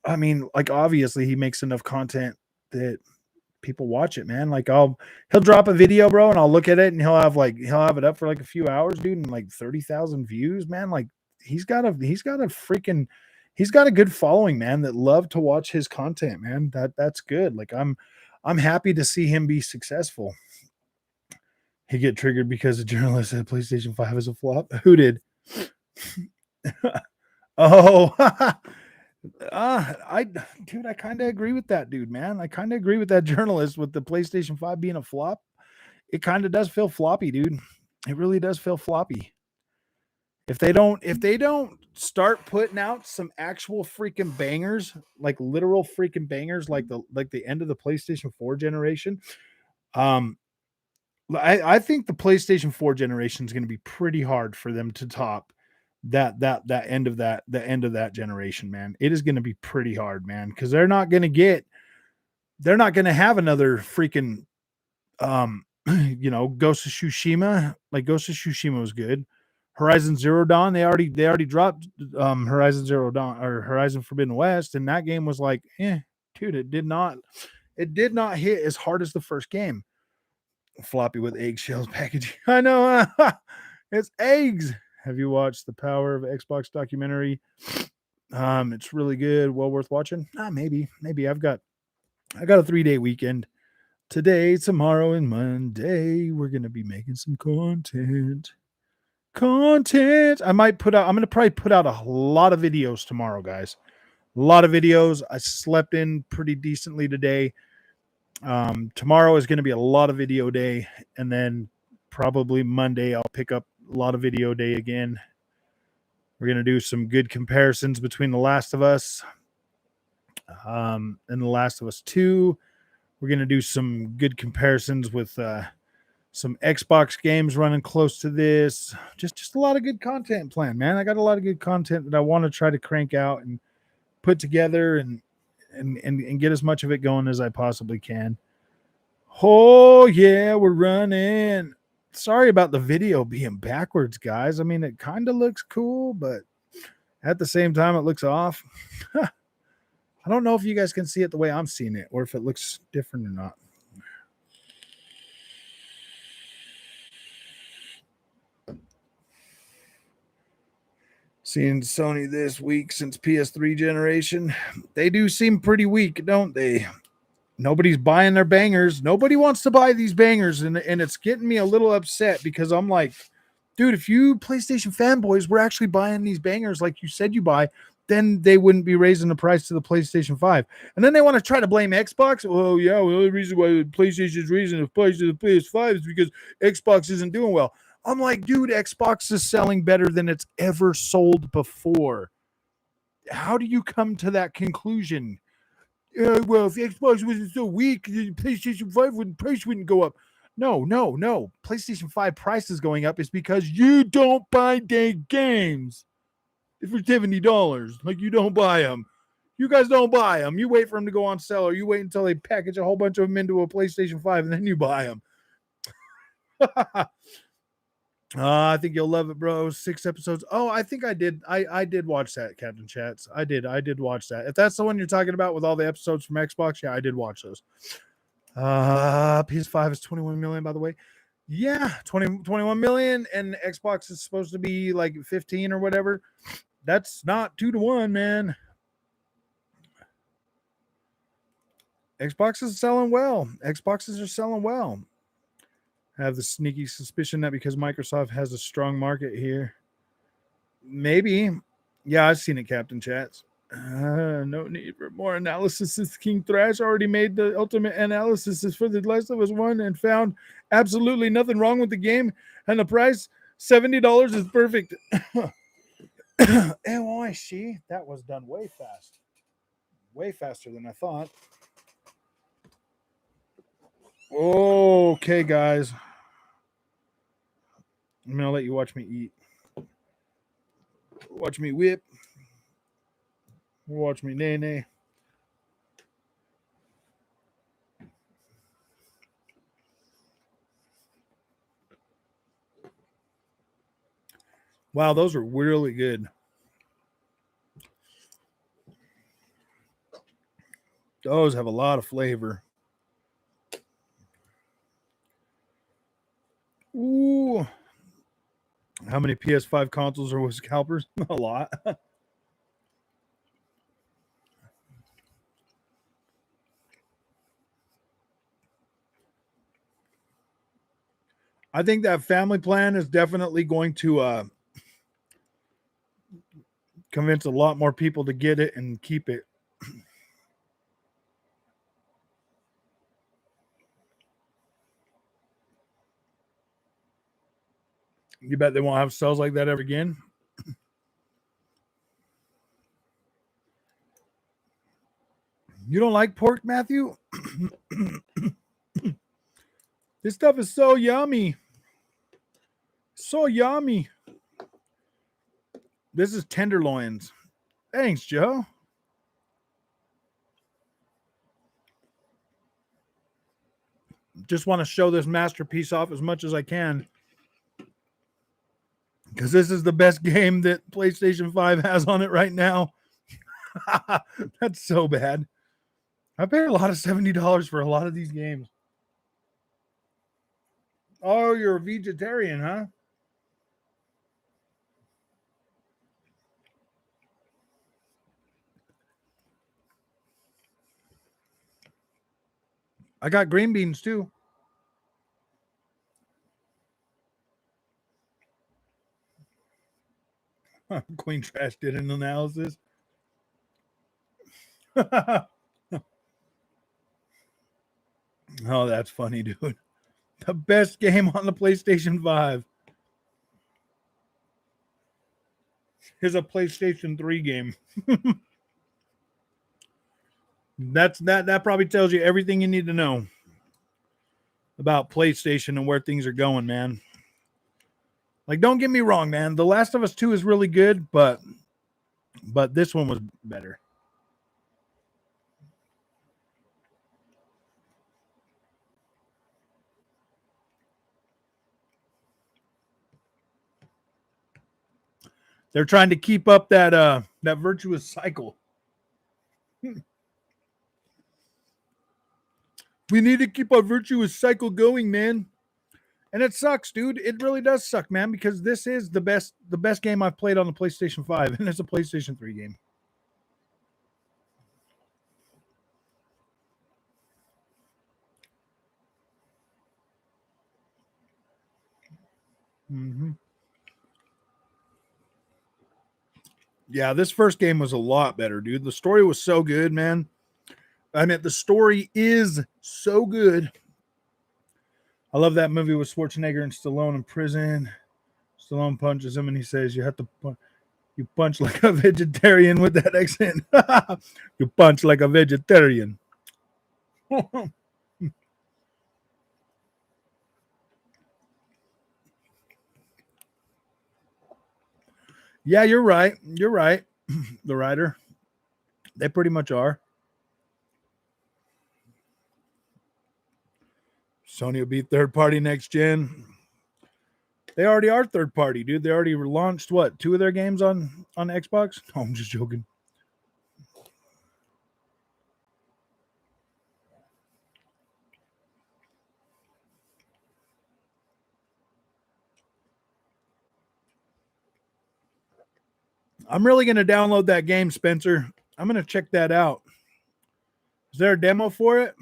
I mean, like obviously he makes enough content that people watch it, man. Like he'll drop a video, bro, and I'll look at it and he'll have it up for like a few hours, dude, and like 30,000 views, man. Like he's got a freaking he's got a good following, man, that love to watch his content, man. That's good. Like I'm happy to see him be successful. He get triggered because a journalist said PlayStation 5 is a flop. Who did? Oh, I dude, I kind of agree with that dude, man. I kind of agree with that journalist with the PlayStation 5 being a flop. It kind of does feel floppy, dude. It really does feel floppy. If they don't start putting out some actual freaking bangers, like literal freaking bangers, like the end of the PlayStation 4 generation, um, I think the PlayStation 4 generation is going to be pretty hard for them to top that end of that generation, man. It is going to be pretty hard, man, because they're not going to have another freaking Ghost of Tsushima. Like Ghost of Tsushima was good. Horizon Zero Dawn, they already dropped Horizon Zero Dawn or Horizon Forbidden West, and that game was like, dude, it did not hit as hard as the first game. Floppy with eggshells packaging. I know. It's eggs. Have you watched the Power of Xbox documentary? It's really good, well worth watching. Maybe. I got a 3-day weekend. Today, tomorrow, and Monday, we're gonna be making some content. I'm gonna probably put out a lot of videos tomorrow, guys. A lot of videos. I slept in pretty decently today. Tomorrow is gonna be a lot of video day, and then probably Monday I'll pick up a lot of video day again. We're gonna do some good comparisons between The Last of Us and The Last of Us 2. We're gonna do some good comparisons with some Xbox games running close to this. Just a lot of good content planned, man. I got a lot of good content that I want to try to crank out and put together and get as much of it going as I possibly can. Oh yeah, we're running. Sorry about the video being backwards, guys. I mean, it kind of looks cool, but at the same time, it looks off. I don't know if you guys can see it the way I'm seeing it or if it looks different or not. Seeing Sony this week since PS3 generation, they do seem pretty weak, don't they? Nobody's buying their bangers. Nobody wants to buy these bangers, and it's getting me a little upset because I'm like, dude, if you PlayStation fanboys were actually buying these bangers like you said you buy, then they wouldn't be raising the price to the PlayStation 5. And then they want to try to blame Xbox. Oh, yeah, well, the only reason why PlayStation's raising the price to the PS5 is because Xbox isn't doing well. I'm like, dude, Xbox is selling better than it's ever sold before. How do you come to that conclusion? Well, if Xbox wasn't so weak, the PlayStation 5 price wouldn't go up. No. PlayStation 5 price is going up is because you don't buy dang games. If for $70, like you don't buy them. You guys don't buy them. You wait for them to go on sale, or you wait until they package a whole bunch of them into a PlayStation 5 and then you buy them. I think you'll love it, bro. 6 episodes. Oh, I think I did. I did watch that, Captain Chats. I did watch that. If that's the one you're talking about with all the episodes from Xbox, yeah, I did watch those. PS5 is 21 million, by the way. Yeah, 21 million, and Xbox is supposed to be like 15 or whatever. That's not 2-1, man. Xbox is selling well. Xboxes are selling well. I have the sneaky suspicion that because Microsoft has a strong market here, maybe. Yeah, I've seen it, Captain Chats. No need for more analysis. Since King Thrash already made the ultimate analysis for The Last of Us 1 and found absolutely nothing wrong with the game, and the price $70 is perfect. Oh, I see. That was done way fast. Way faster than I thought. Okay, guys. I'm going to let you watch me eat. Watch me whip. Watch me nay. Wow, those are really good. Those have a lot of flavor. Ooh. How many PS5 consoles are with scalpers? A lot. I think that family plan is definitely going to convince a lot more people to get it and keep it. You bet they won't have sales like that ever again. You don't like pork, Matthew? This stuff is so yummy. So yummy. This is tenderloins. Thanks, Joe. Just want to show this masterpiece off as much as I can, because this is the best game that PlayStation 5 has on it right now. That's so bad. I paid a lot of $70 for a lot of these games. Oh, you're a vegetarian, huh? I got green beans too. Queen Trash did an analysis. Oh, that's funny, dude. The best game on the PlayStation 5 is a PlayStation 3 game. That probably tells you everything you need to know about PlayStation and where things are going, man. Like, don't get me wrong, man. The Last of Us 2 is really good, but this one was better. They're trying to keep up that virtuous cycle. We need to keep our virtuous cycle going, man. And it sucks, dude. It really does suck, man, because this is the best game I've played on the PlayStation 5, and it's a PlayStation 3 game. Mm-hmm. Yeah, this first game was a lot better, dude. The story was so good, man. I mean, the story is so good. I love that movie with Schwarzenegger and Stallone in prison. Stallone punches him and he says, "You have to you punch like a vegetarian," with that accent. You punch like a vegetarian. Yeah, you're right. You're right. The writer. They pretty much are. Sony will be third party next gen. They already are third party, dude. They already launched what, 2 of their games on Xbox? No, I'm just joking. I'm really gonna download that game, Spencer. I'm gonna check that out. Is there a demo for it?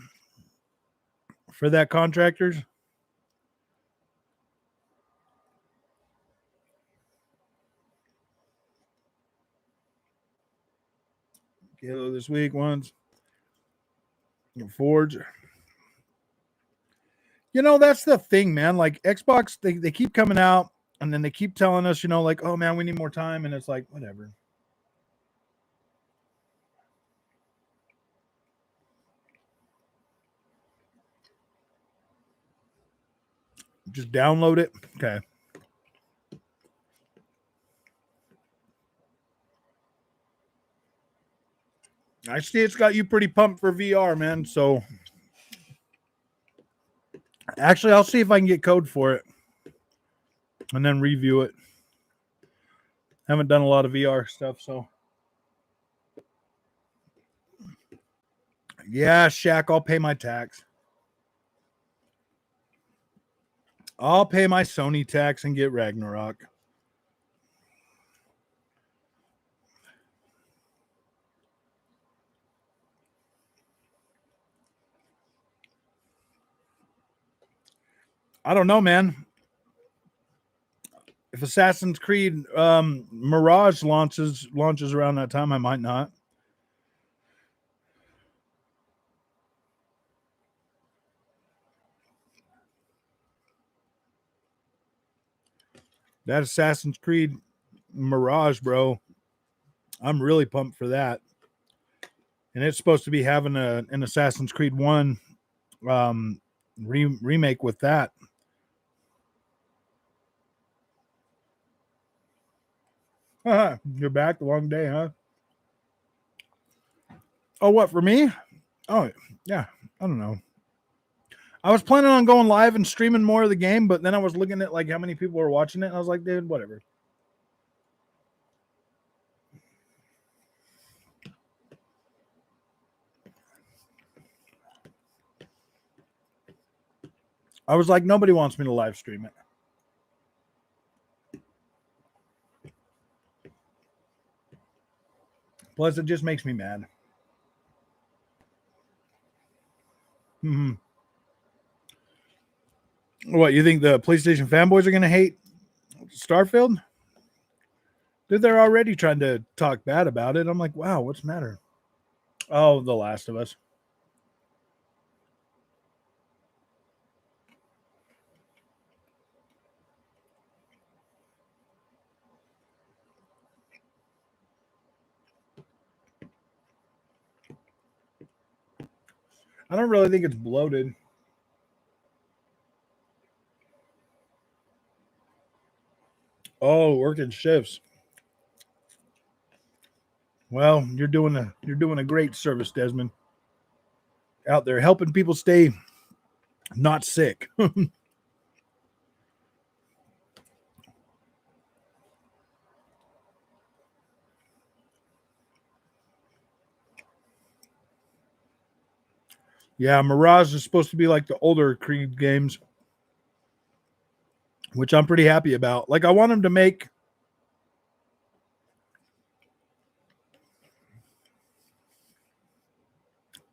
For that Contractors? Halo this week once. Forge. You know, that's the thing, man. Like Xbox, they keep coming out and then they keep telling us, like, oh man, we need more time. And it's like, whatever. Just download it. Okay. I see it's got you pretty pumped for VR, man. So actually, I'll see if I can get code for it and then review it. Haven't done a lot of VR stuff, so yeah, Shaq, I'll pay my tax. I'll pay my Sony tax and get Ragnarok. I don't know, man. If Assassin's Creed Mirage launches around that time, I might not. That Assassin's Creed Mirage, bro. I'm really pumped for that. And it's supposed to be having an Assassin's Creed 1 remake with that. You're back. A long day, huh? Oh, what, for me? Oh, yeah. I don't know. I was planning on going live and streaming more of the game, but then I was looking at like how many people were watching it, and I was like, dude, whatever. I was like, nobody wants me to live stream it. Plus, it just makes me mad. Mm-hmm. What, you think the PlayStation fanboys are going to hate Starfield? Dude, they're already trying to talk bad about it. I'm like, wow, what's the matter? Oh, The Last of Us. I don't really think it's bloated. Oh, working shifts. Well, you're doing a great service, Desmond. Out there helping people stay not sick. Yeah, Mirage is supposed to be like the older Creed games, which I'm pretty happy about. Like, I want them to make.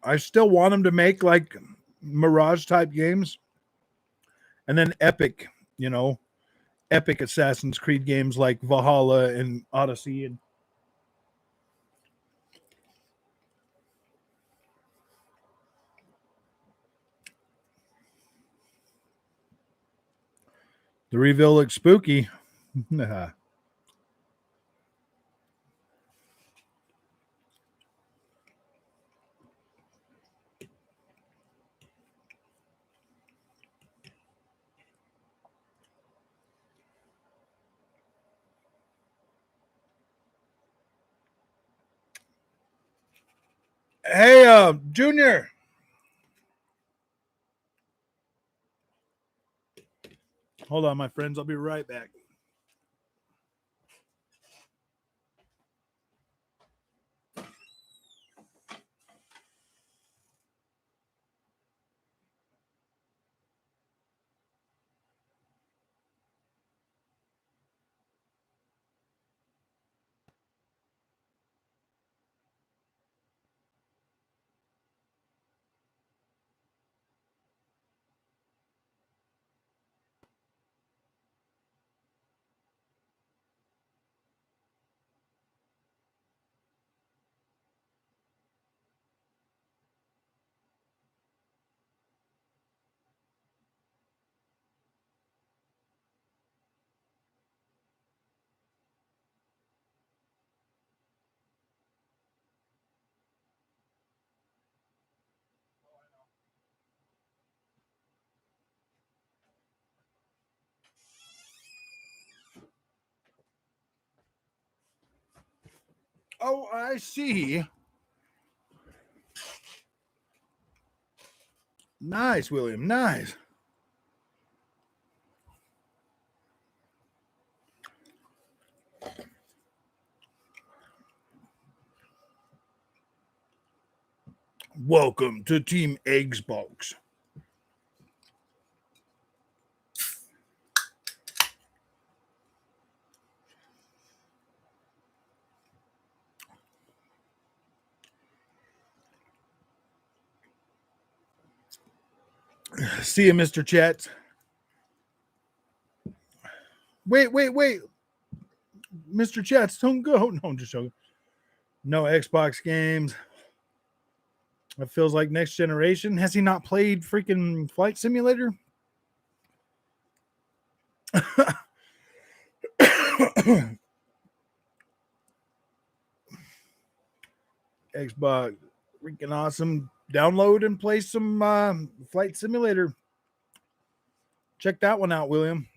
I still want them to make like Mirage type games, and then you know, epic Assassin's Creed games like Valhalla and Odyssey and the reveal looks spooky. Hey, Junior. Hold on, my friends. I'll be right back. Oh, I see. Nice, William. Nice. Welcome to Team Xbox. See you, Mr. Chat. Wait. Mr. Chats, don't go. No, I'm just joking. No Xbox games. It feels like next generation. Has he not played freaking Flight Simulator? Xbox, freaking awesome. Download and play some Flight Simulator. Check that one out, William.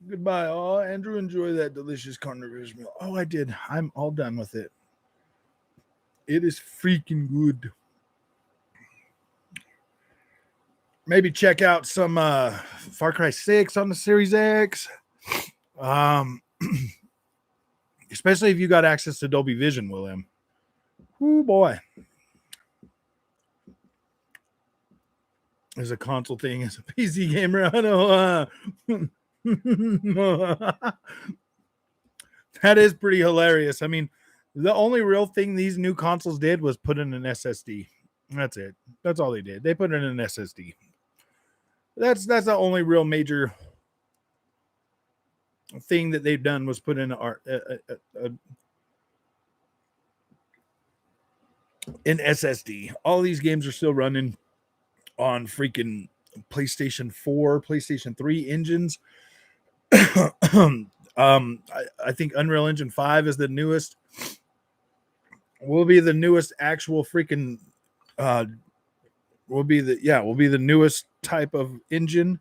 Goodbye. Oh, Andrew, enjoy that delicious carnivorous meal. Oh, I did. I'm all done with it. It is freaking good. Maybe check out some Far Cry 6 on the Series X. Especially if you got access to Dolby Vision, William. Oh boy. As a console thing, as a PC gamer, I know. That is pretty hilarious. I mean, the only real thing these new consoles did was put in an SSD. That's it. That's all they did. They put in an SSD. That's the only real major thing that they've done was put in an SSD. All these games are still running on freaking PlayStation 4, PlayStation 3 engines. I think Unreal Engine 5 is the newest. Will be the newest actual freaking will be the newest type of engine.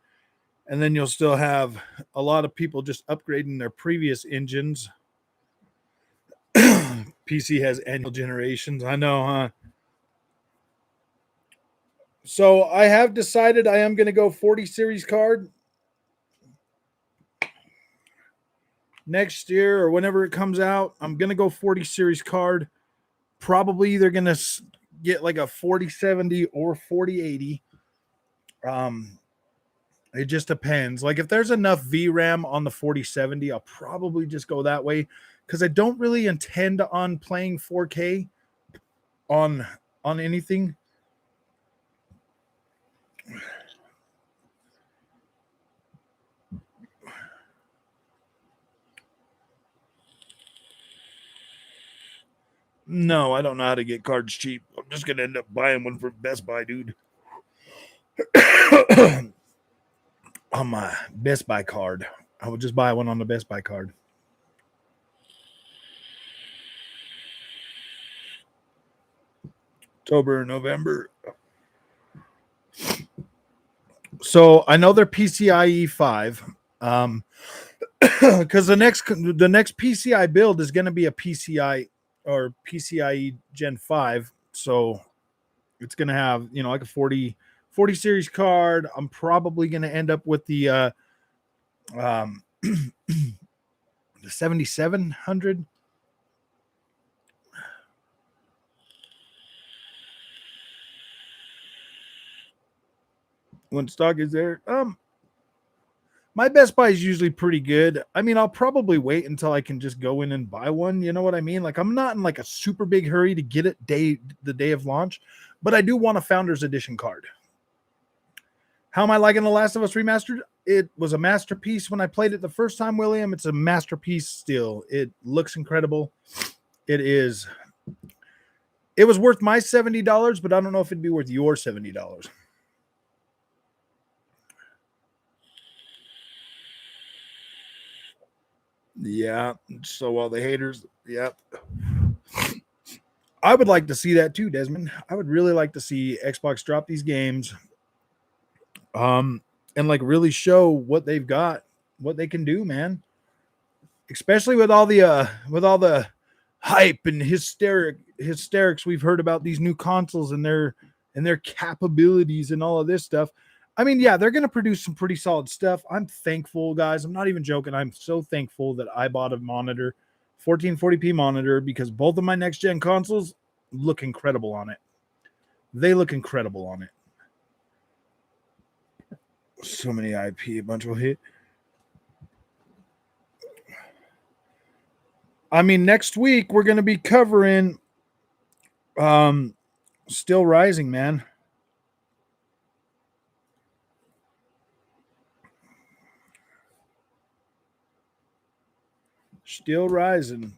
And then you'll still have a lot of people just upgrading their previous engines. PC has annual generations. I know, huh? So I have decided I am going to go 40 series card next year or whenever it comes out. I'm going to go 40 series card. Probably either going to get like a 4070 or 4080. It just depends. Like if there's enough VRAM on the 4070, I'll probably just go that way because I don't really intend on playing 4K on anything. No, I don't know how to get cards cheap. I'm just gonna end up buying one from Best Buy, dude. On my Best Buy card. I would just buy one on the Best Buy card. October, November. So I know they're PCIe 5. Because the next PCI build is going to be a PCI or PCIe Gen 5. So it's going to have, like a 40 series card. I'm probably going to end up with the the 7700. When stock is there. My Best Buy is usually pretty good. I mean, I'll probably wait until I can just go in and buy one. You know what I mean? Like I'm not in like a super big hurry to get it the day of launch, but I do want a Founders Edition card. How am I liking The Last of Us Remastered? It was a masterpiece when I played it the first time, William. It's a masterpiece still. It looks incredible. It is. It was worth my $70, but I don't know if it'd be worth your $70. Yeah. So all the haters, yep. I would like to see that too, Desmond. I would really like to see Xbox drop these games, and like really show what they've got, what they can do, man. Especially with all the hype and hysterics we've heard about these new consoles and their capabilities and all of this stuff. I mean, yeah, they're going to produce some pretty solid stuff. I'm thankful, guys. I'm not even joking. I'm so thankful that I bought a monitor, 1440p monitor, because both of my next gen consoles look incredible on it. They look incredible on it. So many IP, a bunch will hit. I mean, next week we're going to be covering Still Rising, man. Still Rising.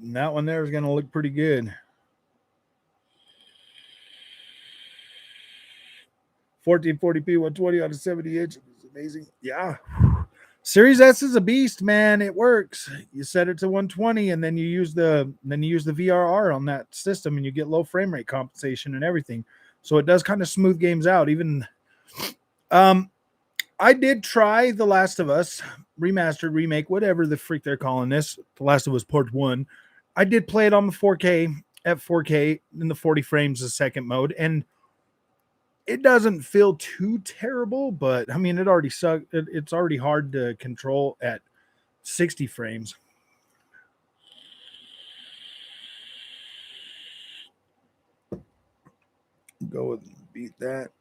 And that one there is going to look pretty good. 1440p, 120 on a 70 inch. It's amazing. Yeah. Series S is a beast, man. It works. You set it to 120 and then you use the VRR on that system and you get low frame rate compensation and everything. So it does kind of smooth games out. Even I did try The Last of Us remastered, remake, whatever the freak they're calling this. The Last of Us Part 1. I did play it on the 4K at 4K in the 40 frames a second mode, and it doesn't feel too terrible, but I mean, it already sucks. It's already hard to control at 60 frames. Go and beat that.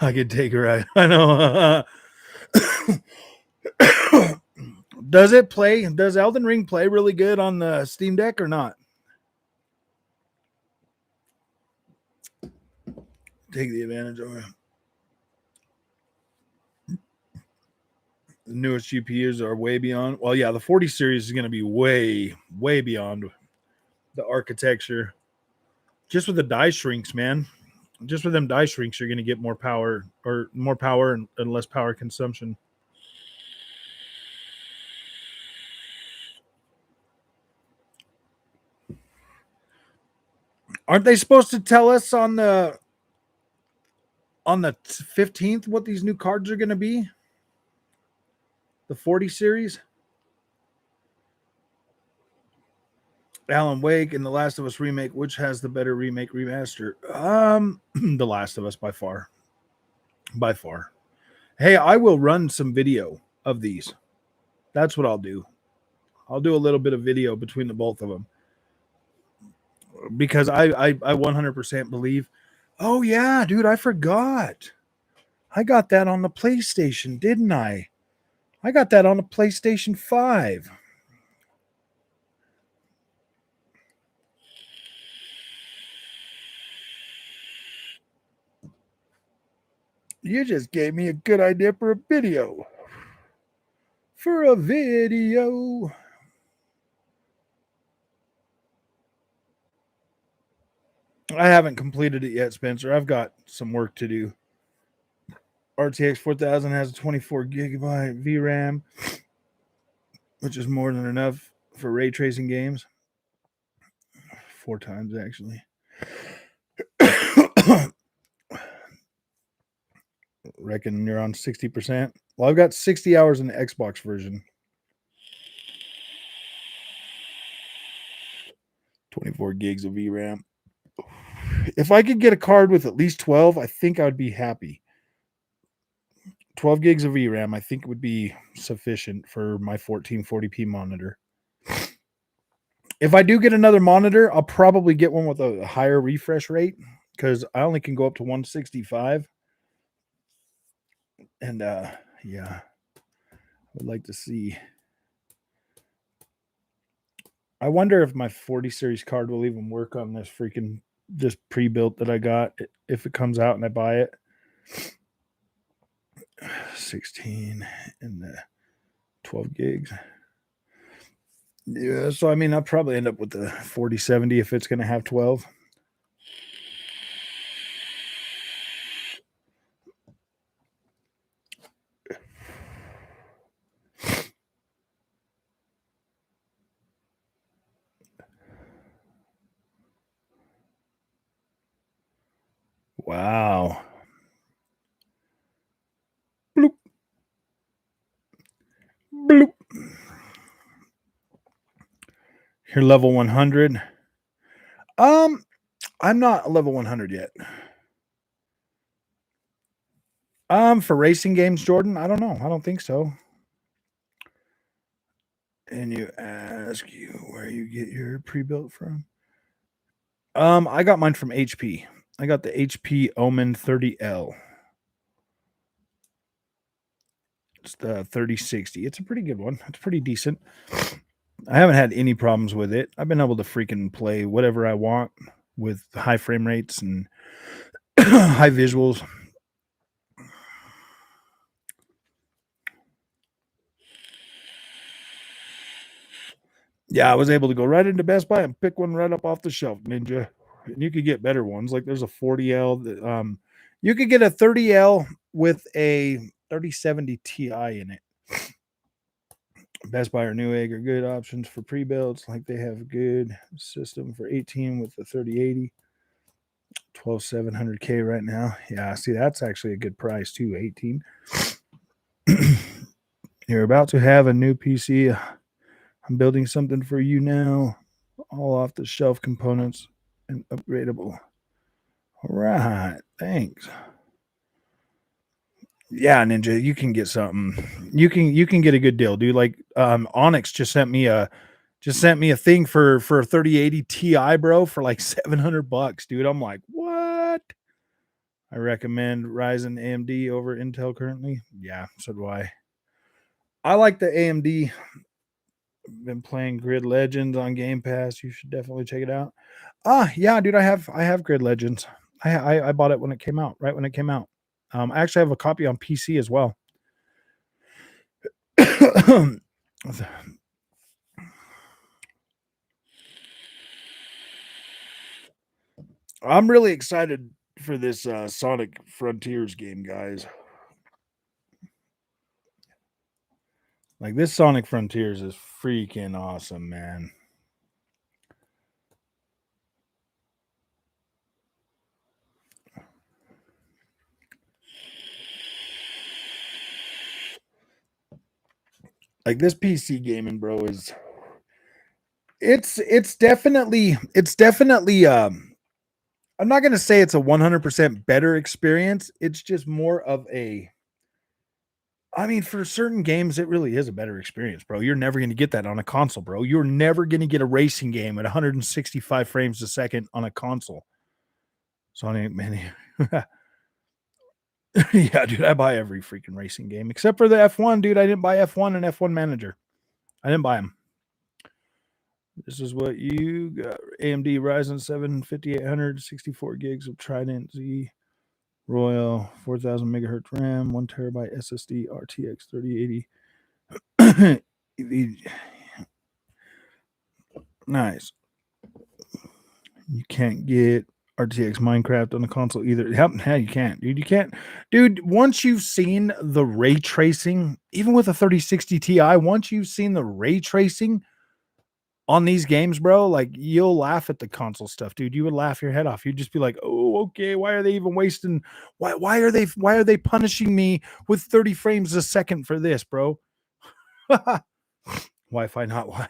I could take her out. I know. Does it play? Does Elden Ring play really good on the Steam Deck or not? Take the advantage of it. The newest GPUs are way beyond. Well, yeah, the 40 series is going to be way, way beyond the architecture. Just with the die shrinks, man. Just with them die shrinks, you're going to get more power and less power consumption. Aren't they supposed to tell us on the 15th what these new cards are going to be? The 40 series? Alan Wake and The Last of Us remake, which has the better remake remaster? The Last of Us by far. By far. Hey, I will run some video of these. That's what I'll do. I'll do a little bit of video between the both of them. Because I 100% believe. Oh yeah, dude, I forgot. I got that on the PlayStation, didn't I? I got that on the PlayStation 5. You just gave me a good idea for a video. For a video. I haven't completed it yet, Spencer. I've got some work to do. RTX 4000 has a 24 gigabyte VRAM, which is more than enough for ray tracing games. 4 times, actually. Reckon you're on 60%. Well, I've got 60 hours in the Xbox version. 24 gigs of VRAM. If I could get a card with at least 12, I think I would be happy. 12 gigs of VRAM, I think would be sufficient for my 1440p monitor. If I do get another monitor, I'll probably get one with a higher refresh rate because I only can go up to 165. And yeah, I would like to see. I wonder if my 40 series card will even work on this pre-built that I got if it comes out and I buy it. 16 and the 12 gigs. Yeah, so I mean, I'll probably end up with the 4070 if it's going to have 12. Wow. Bloop. Bloop. You're level 100. I'm not level 100 yet. For racing games, Jordan, I don't know. I don't think so. And you ask you where you get your pre-built from. I got mine from HP. I got the HP Omen 30L. It's the 3060. It's a pretty good one. It's pretty decent. I haven't had any problems with it. I've been able to freaking play whatever I want with high frame rates and high visuals. Yeah, I was able to go right into Best Buy and pick one right up off the shelf, Ninja. And you could get better ones. Like there's a 40L. You could get a 30L with a 3070 Ti in it. Best Buy or Newegg are good options for pre-builds. Like they have a good system for 18 with the 3080. 12700K right now. Yeah, see, that's actually a good price too. 18. You're about to have a new PC. I'm building something for you now. All off the shelf components and upgradable. All right, thanks. Yeah, Ninja, you can get something. You can get a good deal, dude. Like Onyx just sent me a thing for a 3080 Ti, bro, for like $700, dude. I'm like, what? I recommend Ryzen AMD over Intel currently. Yeah, so do I. I like the AMD. Been playing Grid Legends on Game Pass. You should definitely check it out. Yeah, dude, I have Grid Legends. I bought it when it came out, right when it came out. I actually have a copy on PC as well. I'm really excited for this Sonic Frontiers game, guys. Like this Sonic Frontiers is freaking awesome, man. Like this PC gaming, bro, is it's definitely I'm not going to say it's a 100% better experience. It's just more of a I mean, for certain games, it really is a better experience, bro. You're never going to get that on a console, bro. You're never going to get a racing game at 165 frames a second on a console. Sony, man. Yeah, dude, I buy every freaking racing game except for the F1, dude. I didn't buy F1 and F1 Manager. I didn't buy them. This is what you got. AMD Ryzen 7 5800, 64 gigs of Trident Z Royal, 4000 megahertz RAM, 1 terabyte SSD, RTX 3080. Nice. You can't get RTX Minecraft on the console either. Yeah, you can't, dude. You can't, dude. Once you've seen the ray tracing, even with a 3060 Ti, once you've seen the ray tracing on these games, bro, like you'll laugh at the console stuff, dude. You would laugh your head off. You'd just be like, "Oh, okay. Why are they even wasting? Why are they punishing me with 30 frames a second for this, bro?" Wi-Fi, not Wi.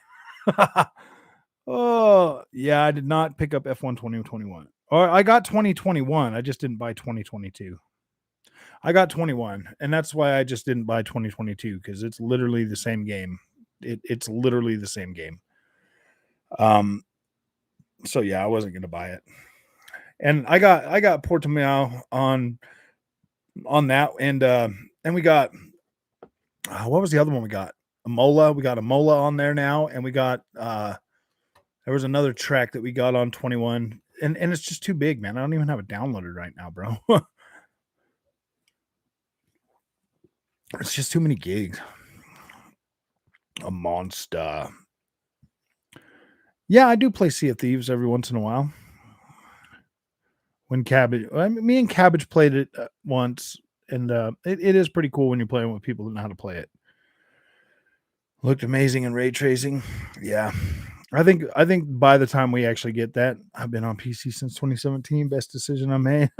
Oh, yeah, I did not pick up F1 2021. Or I got 2021. I just didn't buy 2022. I got 21, and that's why I just didn't buy 2022 because it's literally the same game. It's literally the same game. Um, so yeah, I wasn't gonna buy it. And I got Portimao on that, and we got what was the other one we got? A Mola. We got a Mola on there now, and we got there was another track that we got on 21, and it's just too big, man. I don't even have it downloaded right now, bro. It's just too many gigs. A monster. Yeah, I do play Sea of Thieves every once in a while. When Cabbage, me and Cabbage played it once, and it is pretty cool when you're playing with people that know how to play it. Looked amazing in ray tracing. Yeah. I think by the time we actually get that, I've been on PC since 2017. Best decision I made.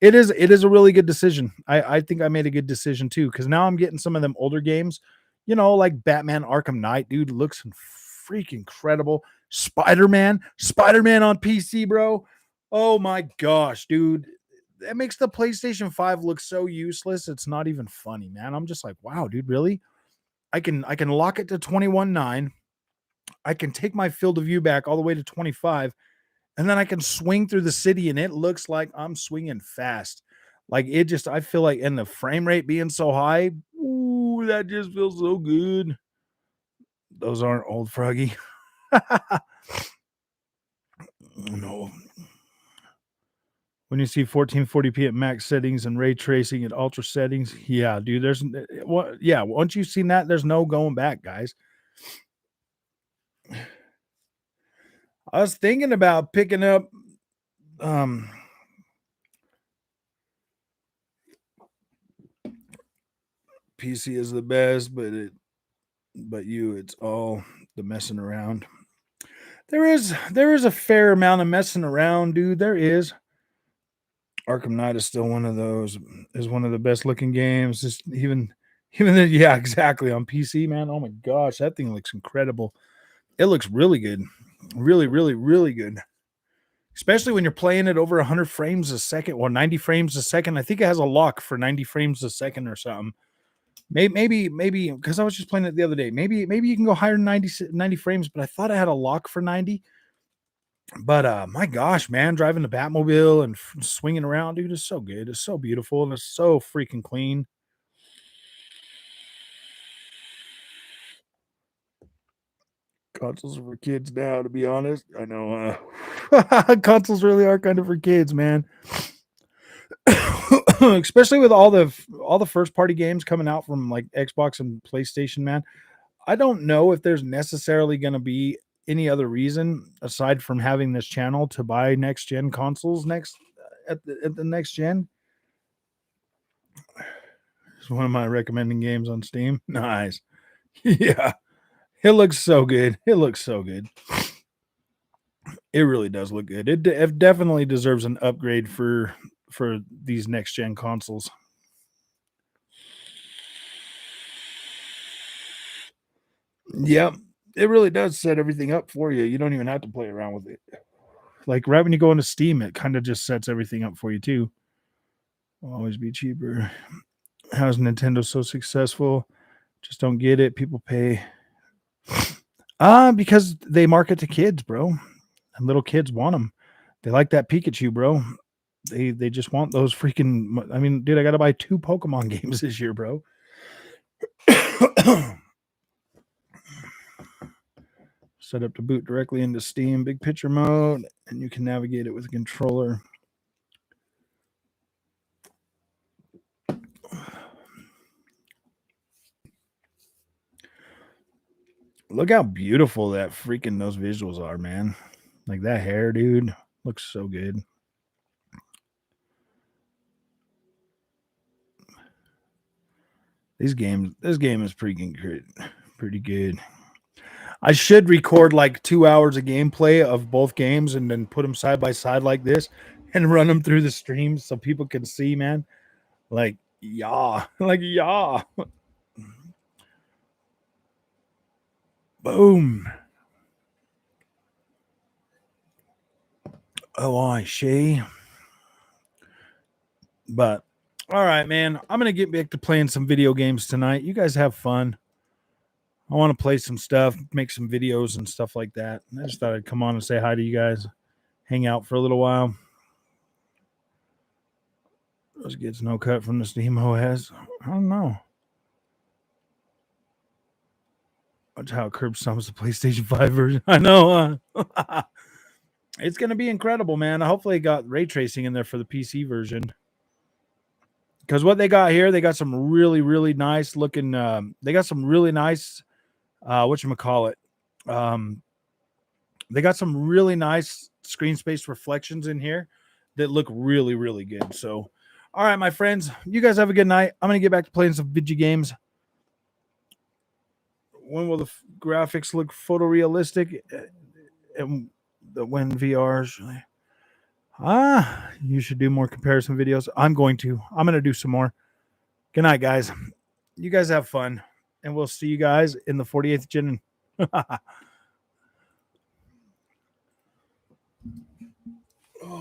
It is a really good decision. I think I made a good decision too, because now I'm getting some of them older games, like Batman Arkham Knight, dude, looks freaking incredible. Spider-Man on PC, bro. Oh my gosh, dude. That makes the PlayStation 5 look so useless. It's not even funny, man. I'm just like, wow, dude, really? I can lock it to 21.9. I can take my field of view back all the way to 25, and then I can swing through the city, and it looks like I'm swinging fast. Like it just, I feel like, and the frame rate being so high, ooh, that just feels so good. Those aren't old Froggy. No. When you see 1440p at max settings and ray tracing at ultra settings, yeah, dude, yeah, once you've seen that, there's no going back, guys. I was thinking about picking up PC is the best, but it's all the messing around. There is a fair amount of messing around, dude. There is. Arkham Knight is still one of those, is one of the best looking games. Just even then, yeah, exactly. On PC, man. Oh my gosh, that thing looks incredible. It looks really good. Really, really, really good. Especially when you're playing it over 100 frames a second or 90 frames a second. I think it has a lock for 90 frames a second or something. Maybe, because I was just playing it the other day. Maybe you can go higher than 90 frames, but I thought I had a lock for 90. But my gosh, man, driving the Batmobile and swinging around, dude, is so good. It's so beautiful and it's so freaking clean. Consoles are for kids now, to be honest. I know consoles really are kind of for kids, man. Especially with all the first party games coming out from like Xbox and PlayStation, man. I don't know if there's necessarily going to be any other reason aside from having this channel to buy next gen consoles next at the next gen. It's one of my recommending games on Steam. Nice. Yeah. It looks so good. It looks so good. It really does look good. It definitely deserves an upgrade for these next gen consoles. Yep. It really does set everything up for you. You don't even have to play around with it. Like right when you go into Steam, it kind of just sets everything up for you too. Will always be cheaper. How's Nintendo so successful? Just don't get it. People pay. Because they market to kids, bro. And little kids want them. They like that Pikachu, bro. They just want those freaking. I mean, dude, I got to buy 2 Pokemon games this year, bro. Set up to boot directly into Steam big picture mode, and you can navigate it with a controller. Look how beautiful that freaking those visuals are, man. Like that hair, dude, looks so good. This game is pretty good. I should record like 2 hours of gameplay of both games and then put them side by side like this and run them through the stream so people can see, man. Like, yeah. Like, yeah. Boom. Oh, I see. But, all right, man. I'm going to get back to playing some video games tonight. You guys have fun. I want to play some stuff, make some videos and stuff like that. I just thought I'd come on and say hi to you guys, hang out for a little while. Those gets no cut from the Steam OS. I don't know. Watch how it curb stomps the PlayStation 5 version. I know. It's going to be incredible, man. Hopefully, it got ray tracing in there for the PC version. Because what they got here, they got some really, really nice looking. They got some really nice. Whatchamacallit. They got some really nice screen space reflections in here that look really, really good. So, all right, my friends, you guys have a good night. I'm going to get back to playing some video games. When will the graphics look photorealistic? And when VR? You should do more comparison videos. I'm going to do some more. Good night, guys. You guys have fun, and we'll see you guys in the 48th gen.